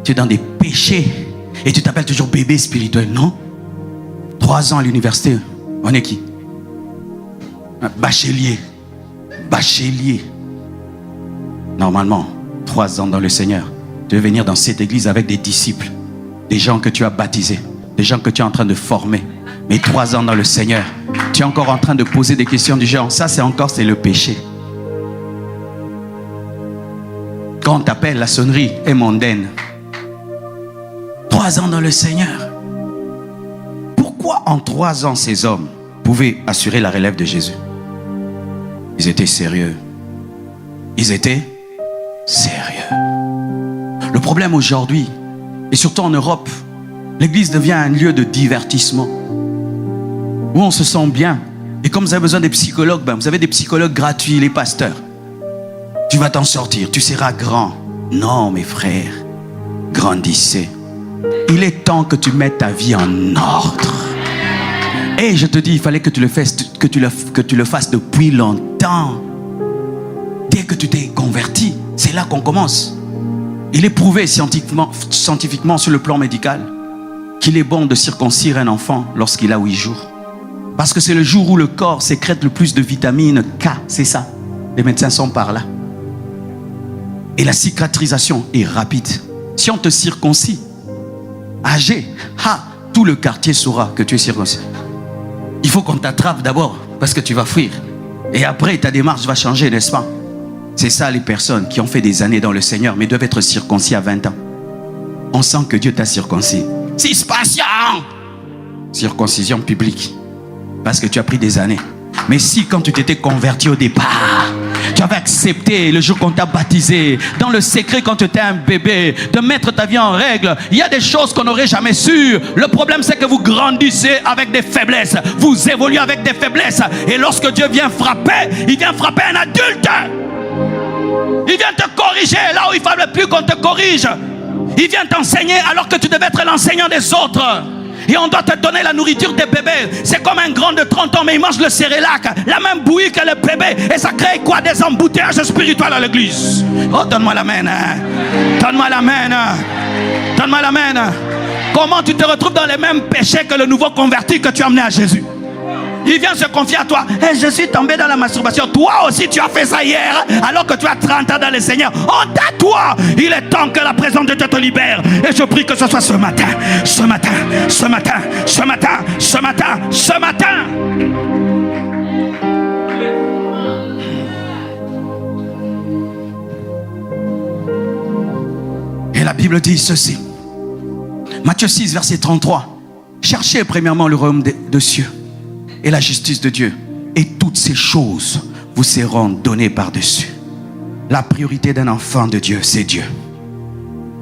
tu es dans des péchés. Et tu t'appelles toujours bébé spirituel, non? 3 ans à l'université, on est qui? Bachelier. Bachelier. Normalement, 3 ans dans le Seigneur. Tu veux venir dans cette église avec des disciples, des gens que tu as baptisés, des gens que tu es en train de former. Mais 3 ans dans le Seigneur, tu es encore en train de poser des questions du genre, ça c'est le péché. Quand on t'appelle, la sonnerie est mondaine. 3 ans dans le Seigneur. Pourquoi en 3 ans ces hommes pouvaient assurer la relève de Jésus? Ils étaient sérieux. Ils étaient sérieux. Le problème aujourd'hui, et surtout en Europe, l'église devient un lieu de divertissement où on se sent bien. Et comme vous avez besoin des psychologues, vous avez des psychologues gratuits, les pasteurs. Tu vas t'en sortir, tu seras grand. Non, mes frères, grandissez. Il est temps que tu mettes ta vie en ordre. Et je te dis, il fallait que tu le fasses depuis longtemps. Dès que tu t'es converti, c'est là qu'on commence. Il est prouvé scientifiquement sur le plan médical qu'il est bon de circoncire un enfant lorsqu'il a 8 jours. Parce que c'est le jour où le corps sécrète le plus de vitamine K. C'est ça. Les médecins sont par là. Et la cicatrisation est rapide. Si on te circoncie, âgé, tout le quartier saura que tu es circoncis. Il faut qu'on t'attrape d'abord parce que tu vas fuir. Et après, ta démarche va changer, n'est-ce pas? C'est ça les personnes qui ont fait des années dans le Seigneur mais doivent être circoncis à 20 ans. On sent que Dieu t'a circoncis. Suspension! Circoncision publique. Parce que tu as pris des années. Mais si quand tu t'étais converti au départ, tu avais accepté le jour qu'on t'a baptisé, dans le secret quand tu étais un bébé, de mettre ta vie en règle, il y a des choses qu'on n'aurait jamais su. Le problème c'est que vous grandissez avec des faiblesses, vous évoluez avec des faiblesses. Et lorsque Dieu vient frapper, il vient frapper un adulte. Il vient te corriger là où il ne fallait plus qu'on te corrige. Il vient t'enseigner alors que tu devais être l'enseignant des autres. Et on doit te donner la nourriture des bébés. C'est comme un grand de 30 ans, mais il mange le cérélac, la même bouillie que le bébé. Et ça crée quoi? Des embouteillages spirituels à l'église. Oh, donne-moi la main. Donne-moi la main. Donne-moi la main. Comment tu te retrouves dans les mêmes péchés que le nouveau converti que tu as amené à Jésus? Il vient se confier à toi. Hey, je suis tombé dans la masturbation. Toi aussi, tu as fait ça hier, alors que tu as 30 ans dans le Seigneur. Honte à toi! Il est temps que la présence de Dieu te libère. Et je prie que ce soit ce matin, ce matin, ce matin, ce matin, ce matin, ce matin. Et la Bible dit ceci. Matthieu 6, verset 33. Cherchez premièrement le royaume des cieux et la justice de Dieu, et toutes ces choses vous seront données par-dessus. La priorité d'un enfant de Dieu, c'est Dieu.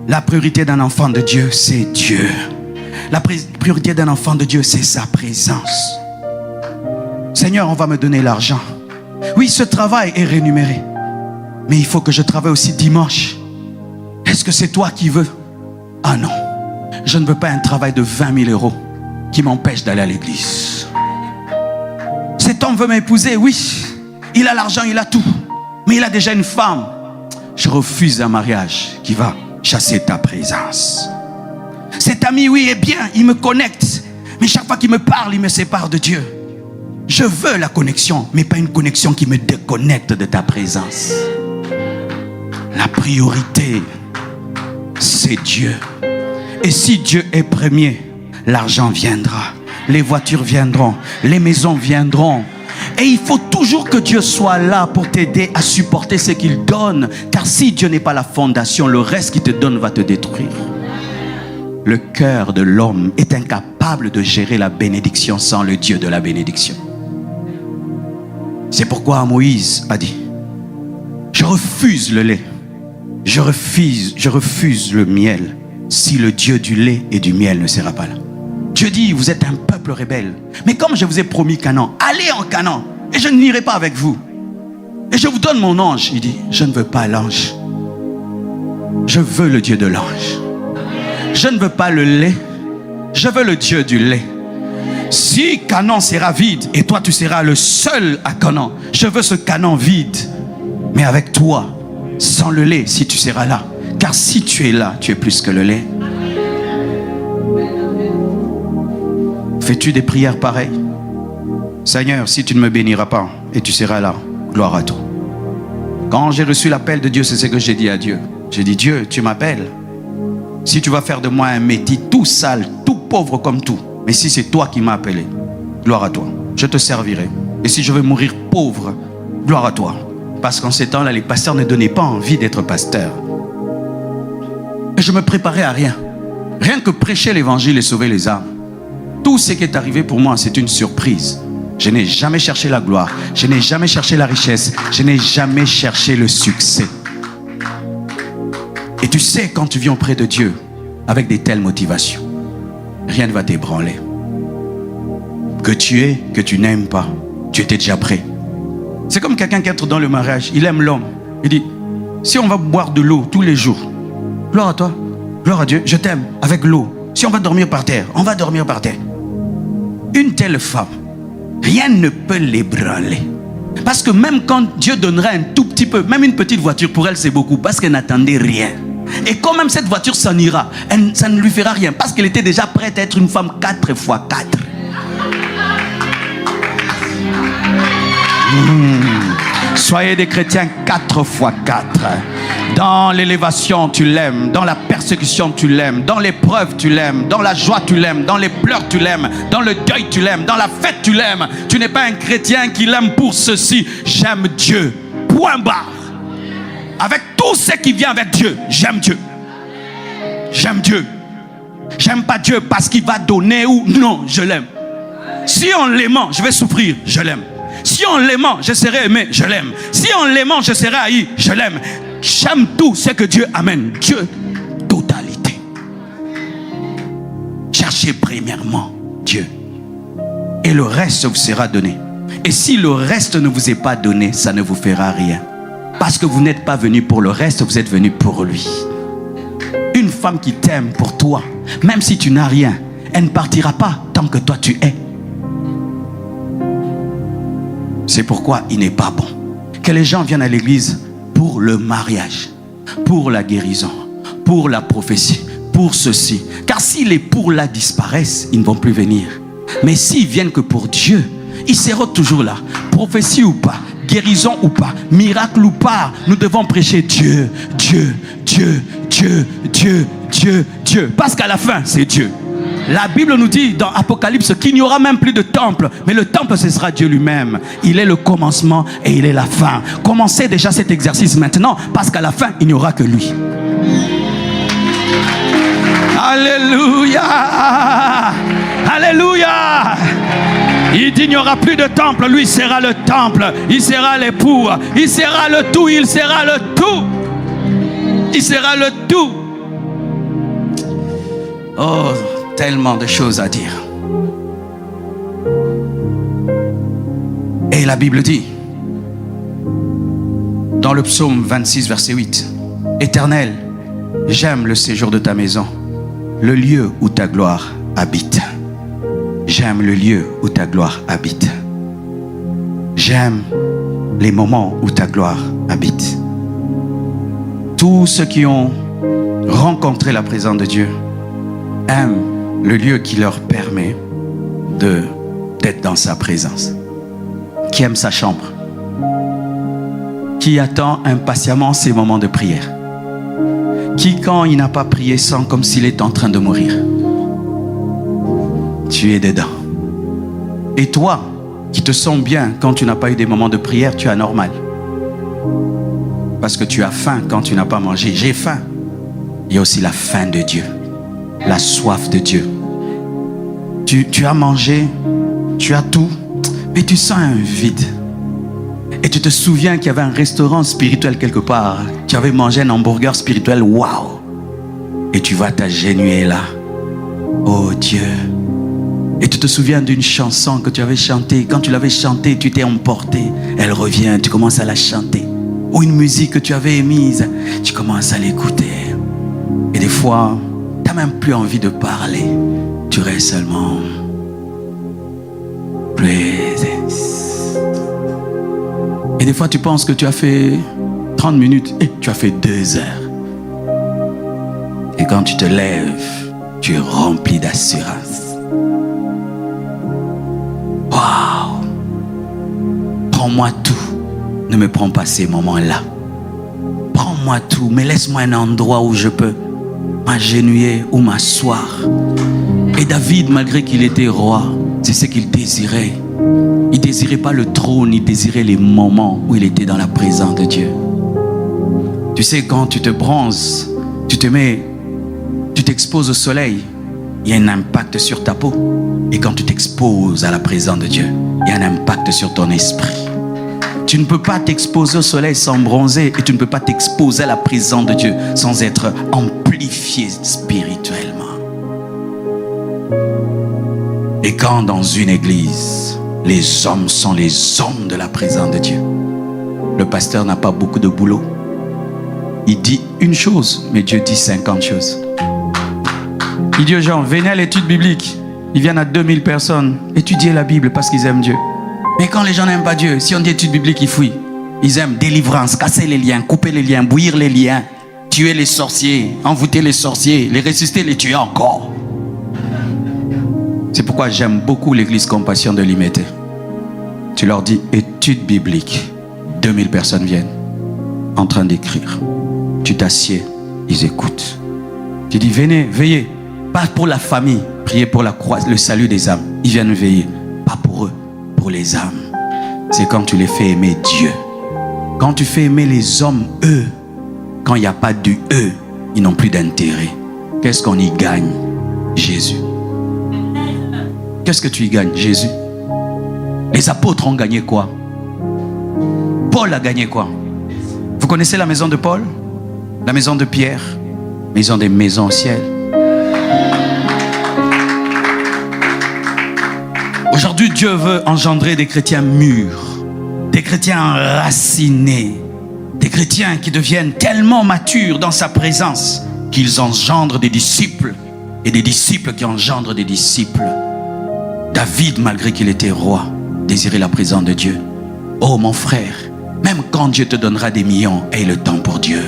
La priorité d'un enfant de Dieu, c'est Dieu. La priorité d'un enfant de Dieu, c'est sa présence. Seigneur, on va me donner l'argent. Oui, ce travail est rémunéré, mais il faut que je travaille aussi dimanche. Est-ce que c'est toi qui veux? Ah non, je ne veux pas un travail de 20 000 € qui m'empêche d'aller à l'église. Cet homme veut m'épouser, oui. Il a l'argent, il a tout. Mais il a déjà une femme. Je refuse un mariage qui va chasser ta présence. Cet ami, oui, est bien, il me connecte. Mais chaque fois qu'il me parle, il me sépare de Dieu. Je veux la connexion, mais pas une connexion qui me déconnecte de ta présence. La priorité, c'est Dieu. Et si Dieu est premier, l'argent viendra, les voitures viendront, les maisons viendront. Et il faut toujours que Dieu soit là pour t'aider à supporter ce qu'il donne. Car si Dieu n'est pas la fondation, le reste qu'il te donne va te détruire. Le cœur de l'homme est incapable de gérer la bénédiction sans le Dieu de la bénédiction. C'est pourquoi Moïse a dit: je refuse le lait, je refuse le miel, si le Dieu du lait et du miel ne sera pas là. Dieu dit: vous êtes un peuple rebelle, mais comme je vous ai promis Canaan, allez en Canaan, et je n'irai pas avec vous. Et je vous donne mon ange. Il dit: je ne veux pas l'ange, je veux le Dieu de l'ange. Je ne veux pas le lait, je veux le Dieu du lait. Si Canaan sera vide et toi tu seras le seul à Canaan, je veux ce Canaan vide, mais avec toi, sans le lait, si tu seras là. Car si tu es là, tu es plus que le lait. Fais-tu des prières pareilles? Seigneur, si tu ne me béniras pas et tu seras là, gloire à toi. Quand j'ai reçu l'appel de Dieu, c'est ce que j'ai dit à Dieu. J'ai dit: Dieu, tu m'appelles. Si tu vas faire de moi un métis tout sale, tout pauvre comme tout, mais si c'est toi qui m'as appelé, gloire à toi, je te servirai. Et si je veux mourir pauvre, gloire à toi. Parce qu'en ces temps-là, les pasteurs ne donnaient pas envie d'être pasteurs. Et je me préparais à rien. Rien que prêcher l'évangile et sauver les âmes. Tout ce qui est arrivé pour moi, c'est une surprise. Je n'ai jamais cherché la gloire. Je n'ai jamais cherché la richesse. Je n'ai jamais cherché le succès. Et tu sais, quand tu viens auprès de Dieu avec des telles motivations, rien ne va t'ébranler. Que tu aies, que tu n'aimes pas, tu étais déjà prêt. C'est comme quelqu'un qui entre dans le mariage, il aime l'homme. Il dit: si on va boire de l'eau tous les jours, gloire à toi, gloire à Dieu, je t'aime avec l'eau. Si on va dormir par terre, on va dormir par terre. Une telle femme, rien ne peut l'ébranler. Parce que même quand Dieu donnerait un tout petit peu, même une petite voiture, pour elle c'est beaucoup, parce qu'elle n'attendait rien. Et quand même cette voiture s'en ira, ça ne lui fera rien, parce qu'elle était déjà prête à être une femme 4 x 4. Soyez des chrétiens 4 x 4. Dans l'élévation, tu l'aimes. Dans la persécution, tu l'aimes. Dans l'épreuve, tu l'aimes. Dans la joie, tu l'aimes. Dans les pleurs, tu l'aimes. Dans le deuil, tu l'aimes. Dans la fête, tu l'aimes. Tu n'es pas un chrétien qui l'aime pour ceci. J'aime Dieu. Point barre. Avec tout ce qui vient avec Dieu, j'aime Dieu. J'aime Dieu. J'aime pas Dieu parce qu'il va donner ou non, je l'aime. Si en l'aimant, je vais souffrir, je l'aime. Si en l'aimant, je serai aimé, je l'aime. Si en l'aimant, je serai haï, je l'aime. J'aime tout ce que Dieu amène. Dieu, totalité. Cherchez premièrement Dieu. Et le reste vous sera donné. Et si le reste ne vous est pas donné, ça ne vous fera rien. Parce que vous n'êtes pas venu pour le reste, vous êtes venu pour lui. Une femme qui t'aime pour toi, même si tu n'as rien, elle ne partira pas tant que toi tu es. C'est pourquoi il n'est pas bon que les gens viennent à l'église pour le mariage, pour la guérison, pour la prophétie, pour ceci. Car si les pour là disparaissent, ils ne vont plus venir. Mais s'ils viennent que pour Dieu, ils seront toujours là. Prophétie ou pas, guérison ou pas, miracle ou pas, nous devons prêcher Dieu, Dieu, Dieu, Dieu, Dieu, Dieu, Dieu. Parce qu'à la fin, c'est Dieu. La Bible nous dit dans Apocalypse qu'il n'y aura même plus de temple, mais le temple ce sera Dieu lui-même. Il est le commencement et il est la fin. Commencez déjà cet exercice maintenant, parce qu'à la fin il n'y aura que lui. Alléluia, alléluia. Il dit il n'y aura plus de temple, lui sera le temple, il sera l'époux, il sera le tout, il sera le tout, il sera le tout. Oh, tellement de choses à dire. Et la Bible dit dans le psaume 26 verset 8: Éternel, j'aime le séjour de ta maison, le lieu où ta gloire habite. J'aime le lieu où ta gloire habite. J'aime les moments où ta gloire habite. Tous ceux qui ont rencontré la présence de Dieu aiment le lieu qui leur permet d'être dans sa présence. Qui aime sa chambre? Qui attend impatiemment ces moments de prière? Qui, quand il n'a pas prié, sent comme s'il est en train de mourir? Tu es dedans. Et toi, qui te sens bien quand tu n'as pas eu des moments de prière, tu es anormal. Parce que tu as faim quand tu n'as pas mangé. J'ai faim. Il y a aussi la faim de Dieu, la soif de Dieu. Tu as mangé, tu as tout, mais tu sens un vide. Et tu te souviens qu'il y avait un restaurant spirituel quelque part. Tu avais mangé un hamburger spirituel, waouh! Et tu vas t'agenouiller là. Oh Dieu! Et tu te souviens d'une chanson que tu avais chantée. Quand tu l'avais chantée, tu t'es emporté. Elle revient, tu commences à la chanter. Ou une musique que tu avais émise, tu commences à l'écouter. Et des fois, tu n'as même plus envie de parler. Tu restes seulement présence. Et des fois, tu penses que tu as fait 30 minutes et tu as fait 2 heures. Et quand tu te lèves, tu es rempli d'assurance. Waouh! Prends-moi tout. Ne me prends pas ces moments-là. Prends-moi tout, mais laisse-moi un endroit où je peux m'agenouiller ou m'asseoir. Et David, malgré qu'il était roi, c'est ce qu'il désirait. Il ne désirait pas le trône, il désirait les moments où il était dans la présence de Dieu. Tu sais, quand tu te bronzes, tu t'exposes au soleil, il y a un impact sur ta peau. Et quand tu t'exposes à la présence de Dieu, il y a un impact sur ton esprit. Tu ne peux pas t'exposer au soleil sans bronzer et tu ne peux pas t'exposer à la présence de Dieu sans être amplifié spirituellement. Et quand dans une église, les hommes sont les hommes de la présence de Dieu, le pasteur n'a pas beaucoup de boulot. Il dit une chose, mais Dieu dit 50 choses. Il dit aux gens, venez à l'étude biblique. Ils viennent à 2000 personnes étudier la Bible parce qu'ils aiment Dieu. Mais quand les gens n'aiment pas Dieu, si on dit étude biblique, ils fuient. Ils aiment délivrance, casser les liens, couper les liens, bouillir les liens, tuer les sorciers, envoûter les sorciers, les ressusciter, les tuer encore. C'est pourquoi j'aime beaucoup l'église Compassion de Limete. Tu leur dis étude biblique. 2000 personnes viennent en train d'écrire. Tu t'assieds, ils écoutent. Tu dis venez, veillez. Pas pour la famille, priez pour le salut des âmes. Ils viennent veiller. Pas pour eux, pour les âmes. C'est quand tu les fais aimer Dieu. Quand tu fais aimer les hommes, eux, quand il n'y a pas du eux, ils n'ont plus d'intérêt. Qu'est-ce qu'on y gagne? Jésus. Qu'est-ce que tu y gagnes? Jésus. Les apôtres ont gagné quoi? Paul a gagné quoi? Vous connaissez la maison de Paul? La maison de Pierre? Maison des maisons au ciel. Aujourd'hui, Dieu veut engendrer des chrétiens mûrs, des chrétiens enracinés, des chrétiens qui deviennent tellement matures dans sa présence qu'ils engendrent des disciples et des disciples qui engendrent des disciples. David, malgré qu'il était roi, désirait la présence de Dieu. Oh mon frère, même quand Dieu te donnera des millions, aie le temps pour Dieu.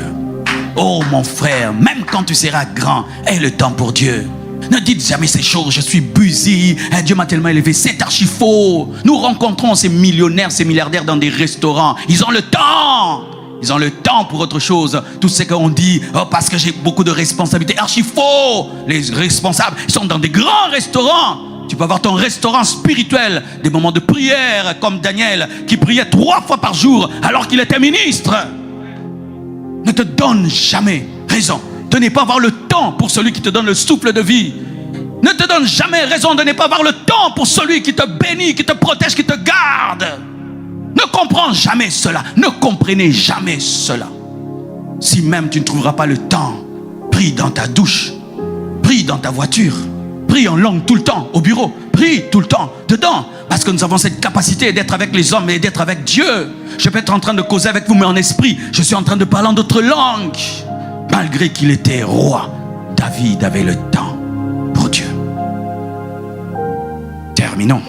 Oh mon frère, même quand tu seras grand, aie le temps pour Dieu. Ne dites jamais ces choses, je suis busy, Dieu m'a tellement élevé, c'est archi faux. Nous rencontrons ces millionnaires, ces milliardaires dans des restaurants. Ils ont le temps. Ils ont le temps pour autre chose. Tout ce qu'on dit, oh, parce que j'ai beaucoup de responsabilités, archi faux. Les responsables, ils sont dans des grands restaurants. Tu peux avoir ton restaurant spirituel, des moments de prière comme Daniel qui priait 3 fois par jour alors qu'il était ministre. Ne te donne jamais raison de ne pas avoir le temps pour celui qui te donne le souffle de vie. Ne te donne jamais raison de ne pas avoir le temps pour celui qui te bénit, qui te protège, qui te garde. Ne comprends jamais cela. Ne comprenez jamais cela. Si même tu ne trouveras pas le temps, prie dans ta douche, prie dans ta voiture, prie en langue tout le temps, au bureau, prie tout le temps, dedans. Parce que nous avons cette capacité d'être avec les hommes et d'être avec Dieu. Je peux être en train de causer avec vous, mais en esprit, je suis en train de parler en d'autres langues. Malgré qu'il était roi, David avait le temps pour Dieu. Terminons.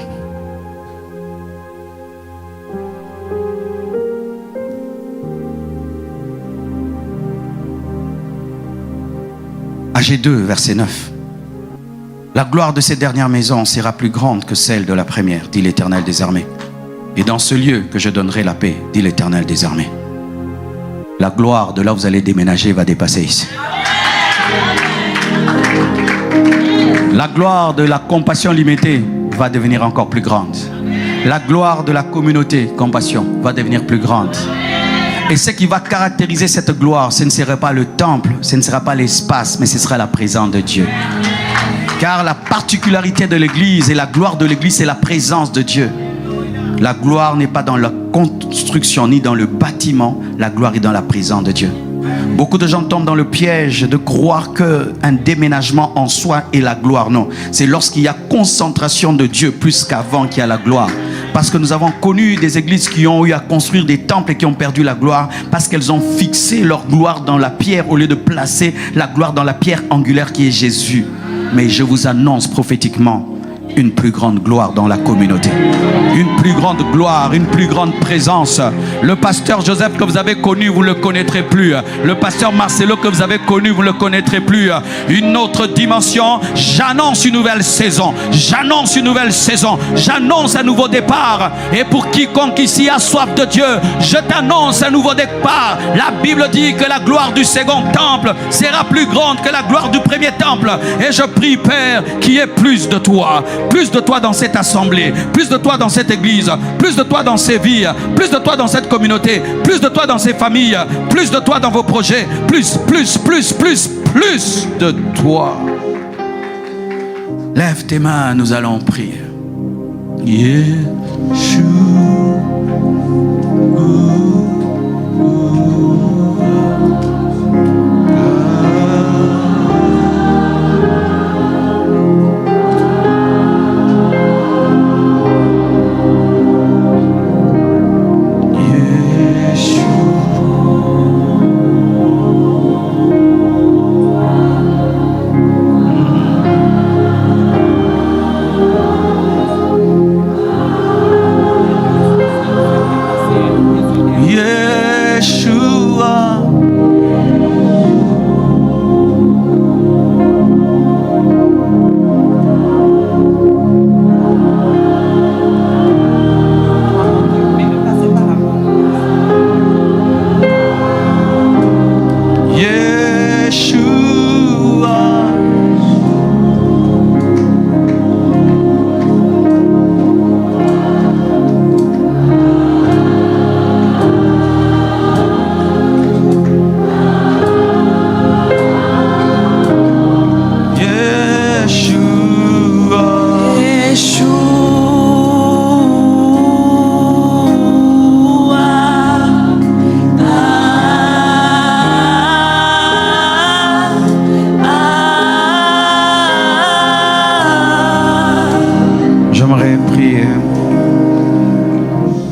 Ag 2, verset 9. La gloire de ces dernières maisons sera plus grande que celle de la première, dit l'Éternel des armées. Et dans ce lieu que je donnerai la paix, dit l'Éternel des armées. La gloire de là où vous allez déménager va dépasser ici. La gloire de la compassion limitée va devenir encore plus grande. La gloire de la communauté compassion va devenir plus grande. Et ce qui va caractériser cette gloire, ce ne sera pas le temple, ce ne sera pas l'espace, mais ce sera la présence de Dieu. Car la particularité de l'Église et la gloire de l'Église, c'est la présence de Dieu. La gloire n'est pas dans la construction ni dans le bâtiment, la gloire est dans la présence de Dieu. Beaucoup de gens tombent dans le piège de croire qu'un déménagement en soi est la gloire. Non, c'est lorsqu'il y a concentration de Dieu plus qu'avant qu'il y a la gloire. Parce que nous avons connu des églises qui ont eu à construire des temples et qui ont perdu la gloire parce qu'elles ont fixé leur gloire dans la pierre au lieu de placer la gloire dans la pierre angulaire qui est Jésus. Mais je vous annonce prophétiquement une plus grande gloire dans la communauté. Une plus grande gloire, une plus grande présence. Le pasteur Joseph que vous avez connu, vous ne le connaîtrez plus. Le pasteur Marcelo que vous avez connu, vous ne le connaîtrez plus. Une autre dimension. J'annonce une nouvelle saison. J'annonce une nouvelle saison. J'annonce un nouveau départ. Et pour quiconque ici a soif de Dieu, je t'annonce un nouveau départ. La Bible dit que la gloire du second temple sera plus grande que la gloire du premier temple. Et je prie, Père, qu'il y ait plus de toi. Plus de toi dans cette assemblée, plus de toi dans cette église, plus de toi dans ces vies, plus de toi dans cette communauté, plus de toi dans ces familles, plus de toi dans vos projets, plus de toi. Lève tes mains, nous allons prier. Yeshua.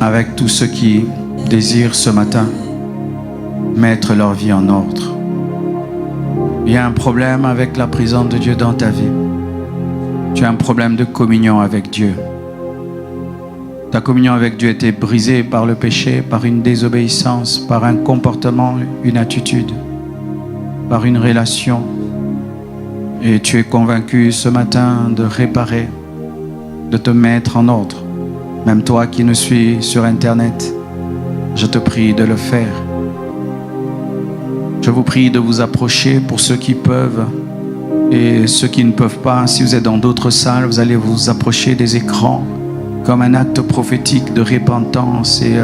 Avec tous ceux qui désirent ce matin mettre leur vie en ordre. Il y a un problème avec la présence de Dieu dans ta vie. Tu as un problème de communion avec Dieu. Ta communion avec Dieu a été brisée par le péché, par une désobéissance, par un comportement, une attitude, par une relation. Et tu es convaincu ce matin de réparer, de te mettre en ordre. Même toi qui nous suis sur Internet, je te prie de le faire. Je vous prie de vous approcher pour ceux qui peuvent et ceux qui ne peuvent pas. Si vous êtes dans d'autres salles, vous allez vous approcher des écrans comme un acte prophétique de repentance et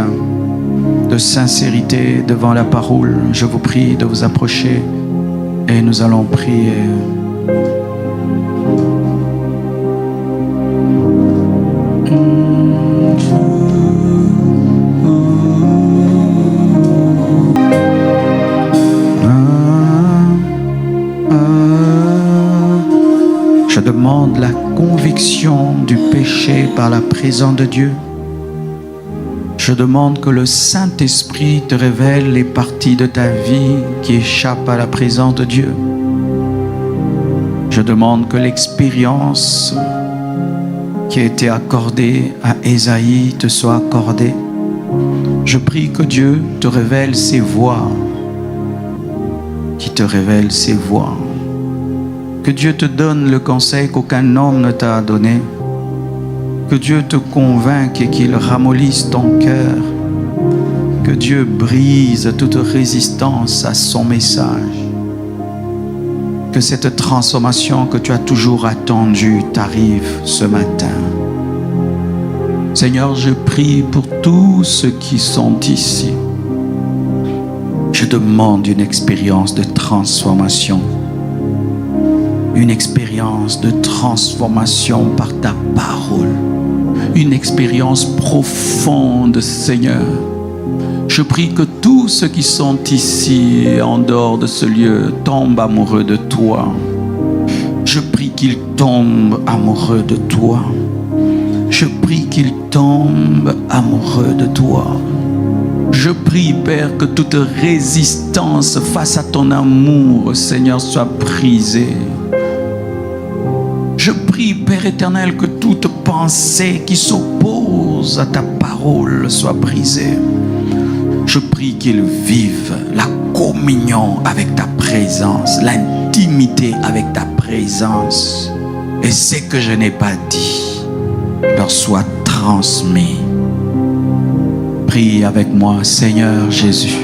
de sincérité devant la parole. Je vous prie de vous approcher et nous allons prier. Je demande la conviction du péché par la présence de Dieu. Je demande que le Saint-Esprit te révèle les parties de ta vie qui échappent à la présence de Dieu. Je demande que l'expérience qui a été accordée à Ésaïe te soit accordée. Je prie que Dieu te révèle ses voies, qui te révèle ses voies. Que Dieu te donne le conseil qu'aucun homme ne t'a donné. Que Dieu te convainque et qu'il ramollisse ton cœur. Que Dieu brise toute résistance à son message. Que cette transformation que tu as toujours attendue t'arrive ce matin. Seigneur, je prie pour tous ceux qui sont ici. Je demande une expérience de transformation. Une expérience de transformation par ta parole. Une expérience profonde, Seigneur. Je prie que tous ceux qui sont ici et en dehors de ce lieu tombent amoureux de toi. Je prie qu'ils tombent amoureux de toi. Je prie qu'ils tombent amoureux de toi. Je prie, Père, que toute résistance face à ton amour, Seigneur, soit brisée. Je prie, Père éternel, que toute pensée qui s'oppose à ta parole soit brisée. Je prie qu'ils vivent la communion avec ta présence, l'intimité avec ta présence. Et ce que je n'ai pas dit leur soit transmis. Prie avec moi, Seigneur Jésus.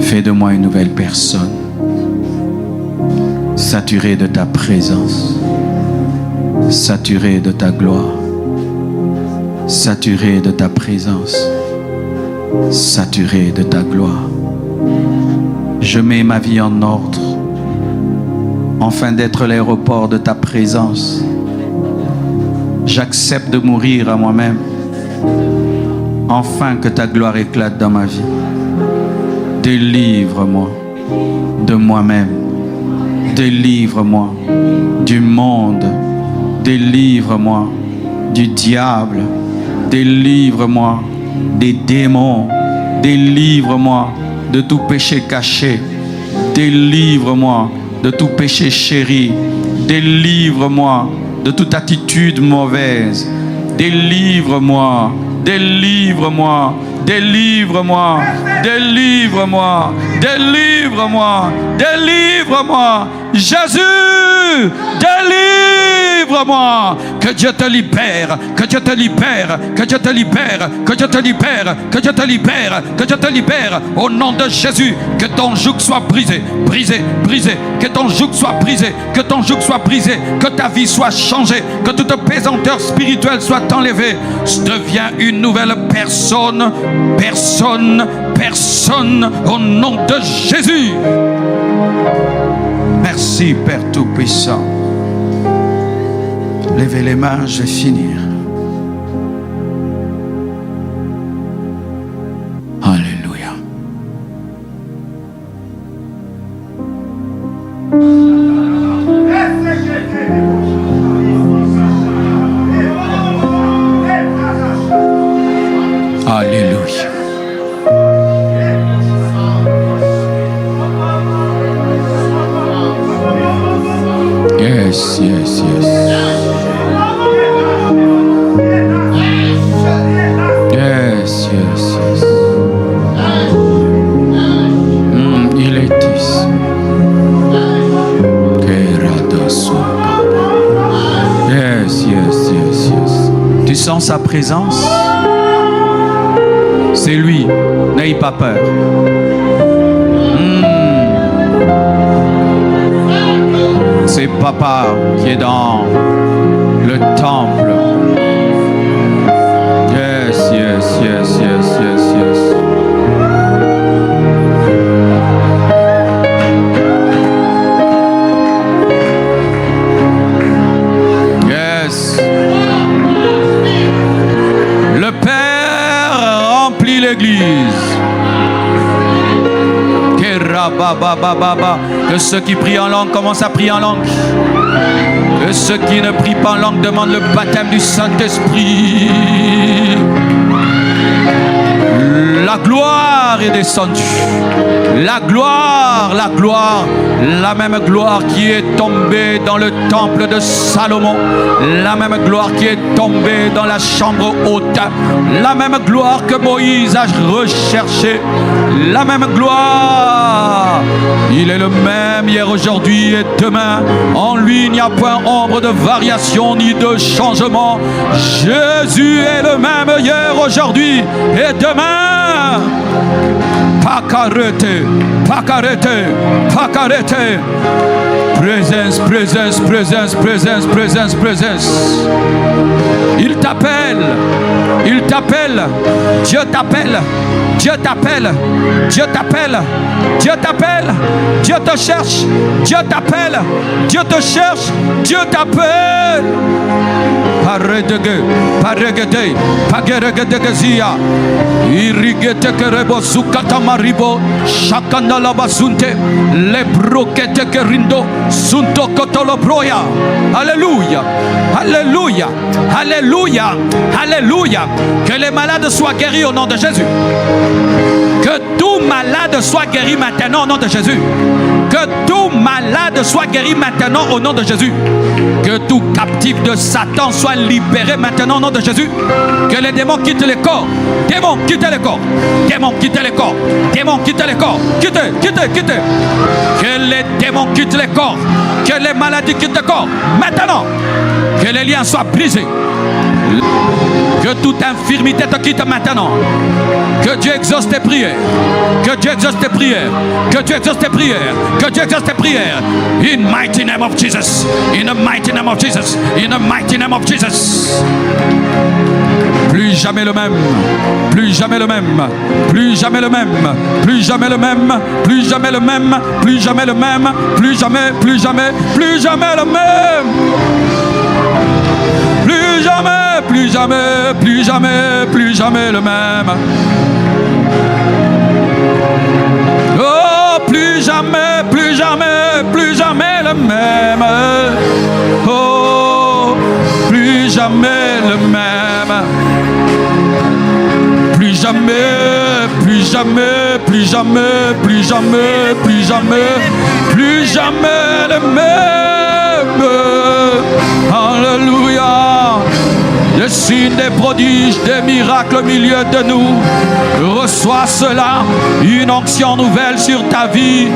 Fais de moi une nouvelle personne, saturée de ta présence, saturée de ta gloire, saturée de ta présence, saturée de ta gloire. Je mets ma vie en ordre, afin d'être l'aéroport de ta présence. J'accepte de mourir à moi-même, afin que ta gloire éclate dans ma vie. Délivre-moi de moi-même. Délivre-moi du monde. Délivre-moi du diable. Délivre-moi des démons. Délivre-moi de tout péché caché. Délivre-moi de tout péché chéri. Délivre-moi de toute attitude mauvaise. Délivre-moi, délivre-moi, délivre-moi, délivre-moi, délivre-moi, délivre-moi. Jésus, délivre-moi. Que Dieu te libère, que Dieu te libère, que Dieu te libère, que Dieu te libère, que Dieu te libère, que Dieu te libère. Au nom de Jésus, que ton joug soit brisé, brisé, brisé. Que ton joug soit brisé, que ton joug soit brisé, que ta vie soit changée, que toute pesanteur spirituelle soit enlevée. Deviens une nouvelle personne, personne, personne, au nom de Jésus. Merci, Père Tout-Puissant. Levez les mains, je vais finir. Alléluia. Alléluia. Yes, yes, yes. Yes, yes, yes. Il est ici. Yes, yes, yes, yes. Tu sens sa présence? C'est lui. N'aie pas peur. C'est Papa qui est dans le temple. Yes, yes, yes, yes, yes, yes. Yes. Le Père remplit l'Église. Que ceux qui prient en langue commencent à prier en langue. Que ceux qui ne prient pas en langue demandent le baptême du Saint-Esprit. La gloire est descendue. La gloire, la même gloire qui est tombée dans le temple de Salomon, la même gloire qui est tombée dans la chambre haute, la même gloire que Moïse a recherchée, la même gloire. Il est le même hier, aujourd'hui et demain. En lui, il n'y a point ombre de variation ni de changement. Jésus est le même hier, aujourd'hui et demain. Pas qu'arrêter, pas qu'arrêter, pas qu'arrêter. Présence, présence, présence, présence, présence, présence. Il t'appelle, il t'appelle, Dieu t'appelle, Dieu t'appelle, Dieu t'appelle, Dieu t'appelle, Dieu te cherche, Dieu t'appelle, Dieu te cherche, Dieu t'appelle. Paredege, paregede, pageregedegezia, irigete kerebo zukata maribo, shakanda la basunte, le brokete kerindo, sunto kotolo broya. Alléluia, alléluia, alléluia, alléluia. Que les malades soient guéris au nom de Jésus. Que tout malade soit guéri maintenant au nom de Jésus. Que tout malade soit guéri maintenant au nom de Jésus. Que tout captif de Satan soit libéré maintenant au nom de Jésus. Que les démons quittent les corps. Démons, quittez les corps. Démons, quittez les corps. Démons, quittez les corps. Quittez, quittez, quittez. Que les démons quittent les corps. Que les maladies quittent le corps. Maintenant. Que les liens soient brisés. Que toute infirmité te quitte maintenant. Que Dieu exauce tes prières. Que Dieu exauce tes prières. Que Dieu exauce tes prières. Que Dieu exauce tes prières. In mighty name of Jesus. In the mighty name of Jesus. In the mighty name of Jesus. Plus jamais le même. Plus jamais le même. Plus jamais le même. Plus jamais le même. Plus jamais le même. Plus jamais le même. Plus jamais, plus jamais, plus jamais le même. Plus jamais, plus jamais, plus jamais, plus jamais le même. Oh, plus jamais, plus jamais, plus jamais le même. Oh, plus jamais le même. Plus jamais, plus jamais, plus jamais, plus jamais, plus jamais, plus jamais le même. Alléluia. Des signes, des prodiges, des miracles au milieu de nous. Reçois cela, une onction nouvelle sur ta vie.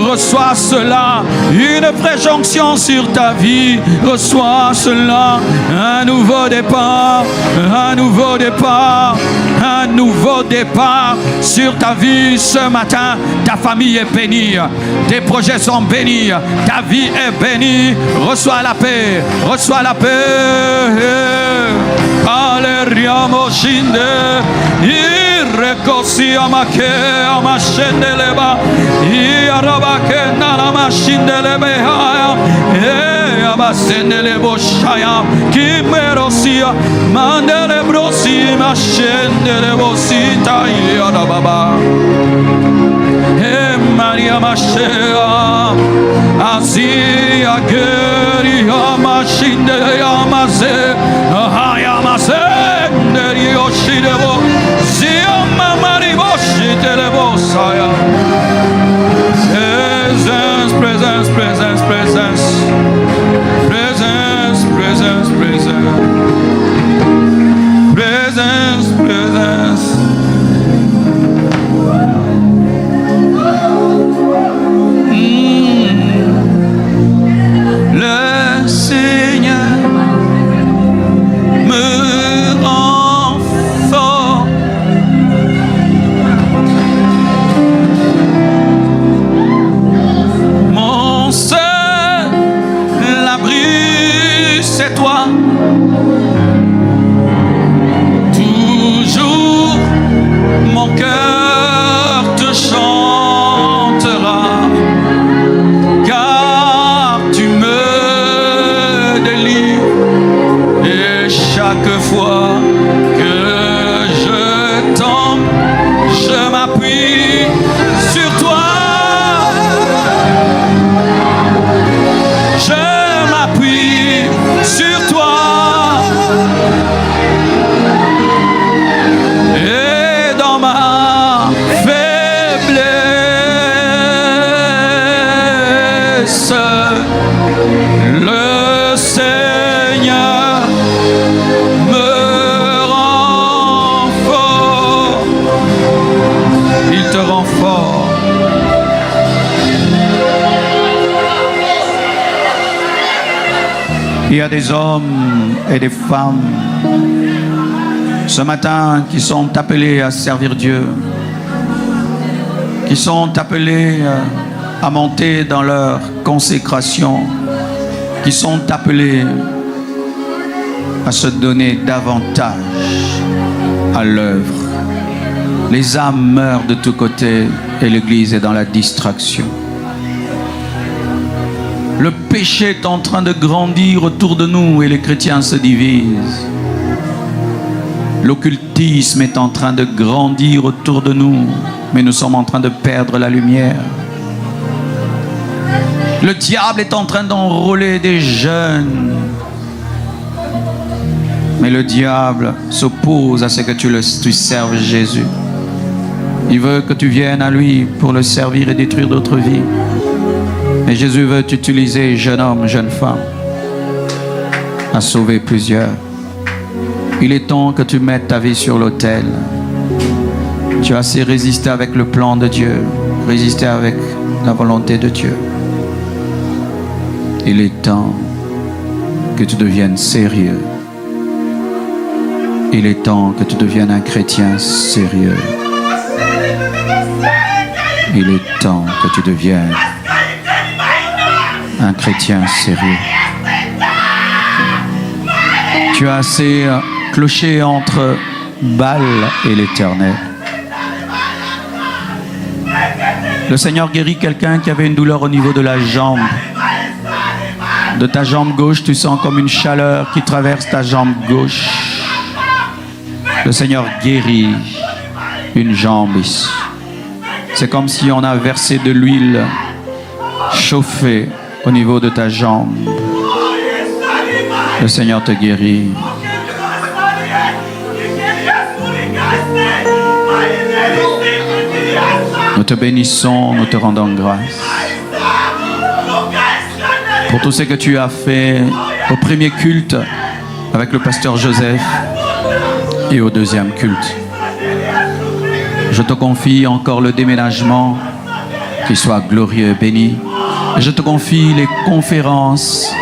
Reçois cela, une fraîche onction sur ta vie. Reçois cela, un nouveau départ, un nouveau départ, un nouveau départ sur ta vie ce matin. Ta famille est bénie, tes projets sont bénis, ta vie est bénie. Reçois la paix, reçois la paix. Aleriamo shinde irrekosi amake amashendeleba iarabake nalama shindelebe haya abasendelebo shaya kimerosia mandelebrosi mashendelebo sita yarababa Maria Mashea Azia Geri Amashinde Yamase Hayamase Nerioshidebo Ziama Mariboshitelebo Saya. Presence, presence, presence, presence. Presence, presence, presence. Presence, presence. Le Seigneur force. Le Seigneur me rend fort. Il te rend fort. Il y a des hommes et des femmes ce matin qui sont appelés à servir Dieu, qui sont appelés à monter dans leur consécration, qui sont appelés à se donner davantage à l'œuvre. Les âmes meurent de tous côtés et l'Église est dans la distraction. Le péché est en train de grandir autour de nous et les chrétiens se divisent. L'occultisme est en train de grandir autour de nous, mais nous sommes en train de perdre la lumière. Le diable est en train d'enrôler des jeunes, mais le diable s'oppose à ce que tu serves Jésus. Il veut que tu viennes à lui pour le servir et détruire d'autres vies. Mais Jésus veut t'utiliser, jeune homme, jeune femme, à sauver plusieurs. Il est temps que tu mettes ta vie sur l'autel. Tu as assez résisté avec le plan de Dieu, résisté avec la volonté de Dieu. Il est temps que tu deviennes sérieux. Il est temps que tu deviennes un chrétien sérieux. Il est temps que tu deviennes un chrétien sérieux. Tu as assez cloché entre Baal et l'Éternel. Le Seigneur guérit quelqu'un qui avait une douleur au niveau de la jambe. De ta jambe gauche, tu sens comme une chaleur qui traverse ta jambe gauche. Le Seigneur guérit une jambe ici. C'est comme si on a versé de l'huile chauffée au niveau de ta jambe. Le Seigneur te guérit. Nous te bénissons, nous te rendons grâce pour tout ce que tu as fait au premier culte avec le pasteur Joseph et au deuxième culte. Je te confie encore le déménagement, qu'il soit glorieux, béni. Et je te confie les conférences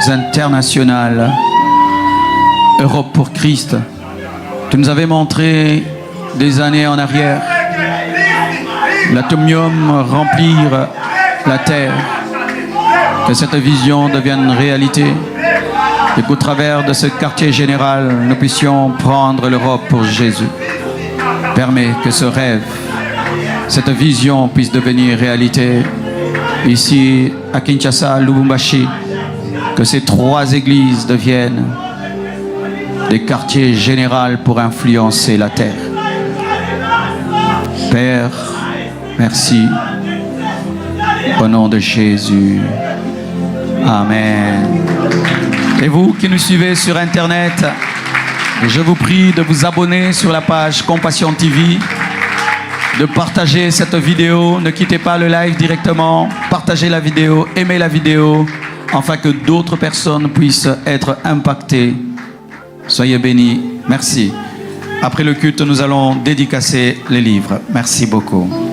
internationales, Europe pour Christ. Tu nous avais montré des années en arrière l'atomium remplir la terre, que cette vision devienne réalité et qu'au travers de ce quartier général, nous puissions prendre l'Europe pour Jésus. Permets que ce rêve, cette vision puisse devenir réalité ici à Kinshasa, Lubumbashi, que ces 3 églises deviennent des quartiers généraux pour influencer la terre. Père, merci. Au nom de Jésus. Amen. Et vous qui nous suivez sur Internet, je vous prie de vous abonner sur la page Compassion TV, de partager cette vidéo. Ne quittez pas le live directement. Partagez la vidéo, aimez la vidéo, afin que d'autres personnes puissent être impactées. Soyez bénis. Merci. Après le culte, nous allons dédicacer les livres. Merci beaucoup.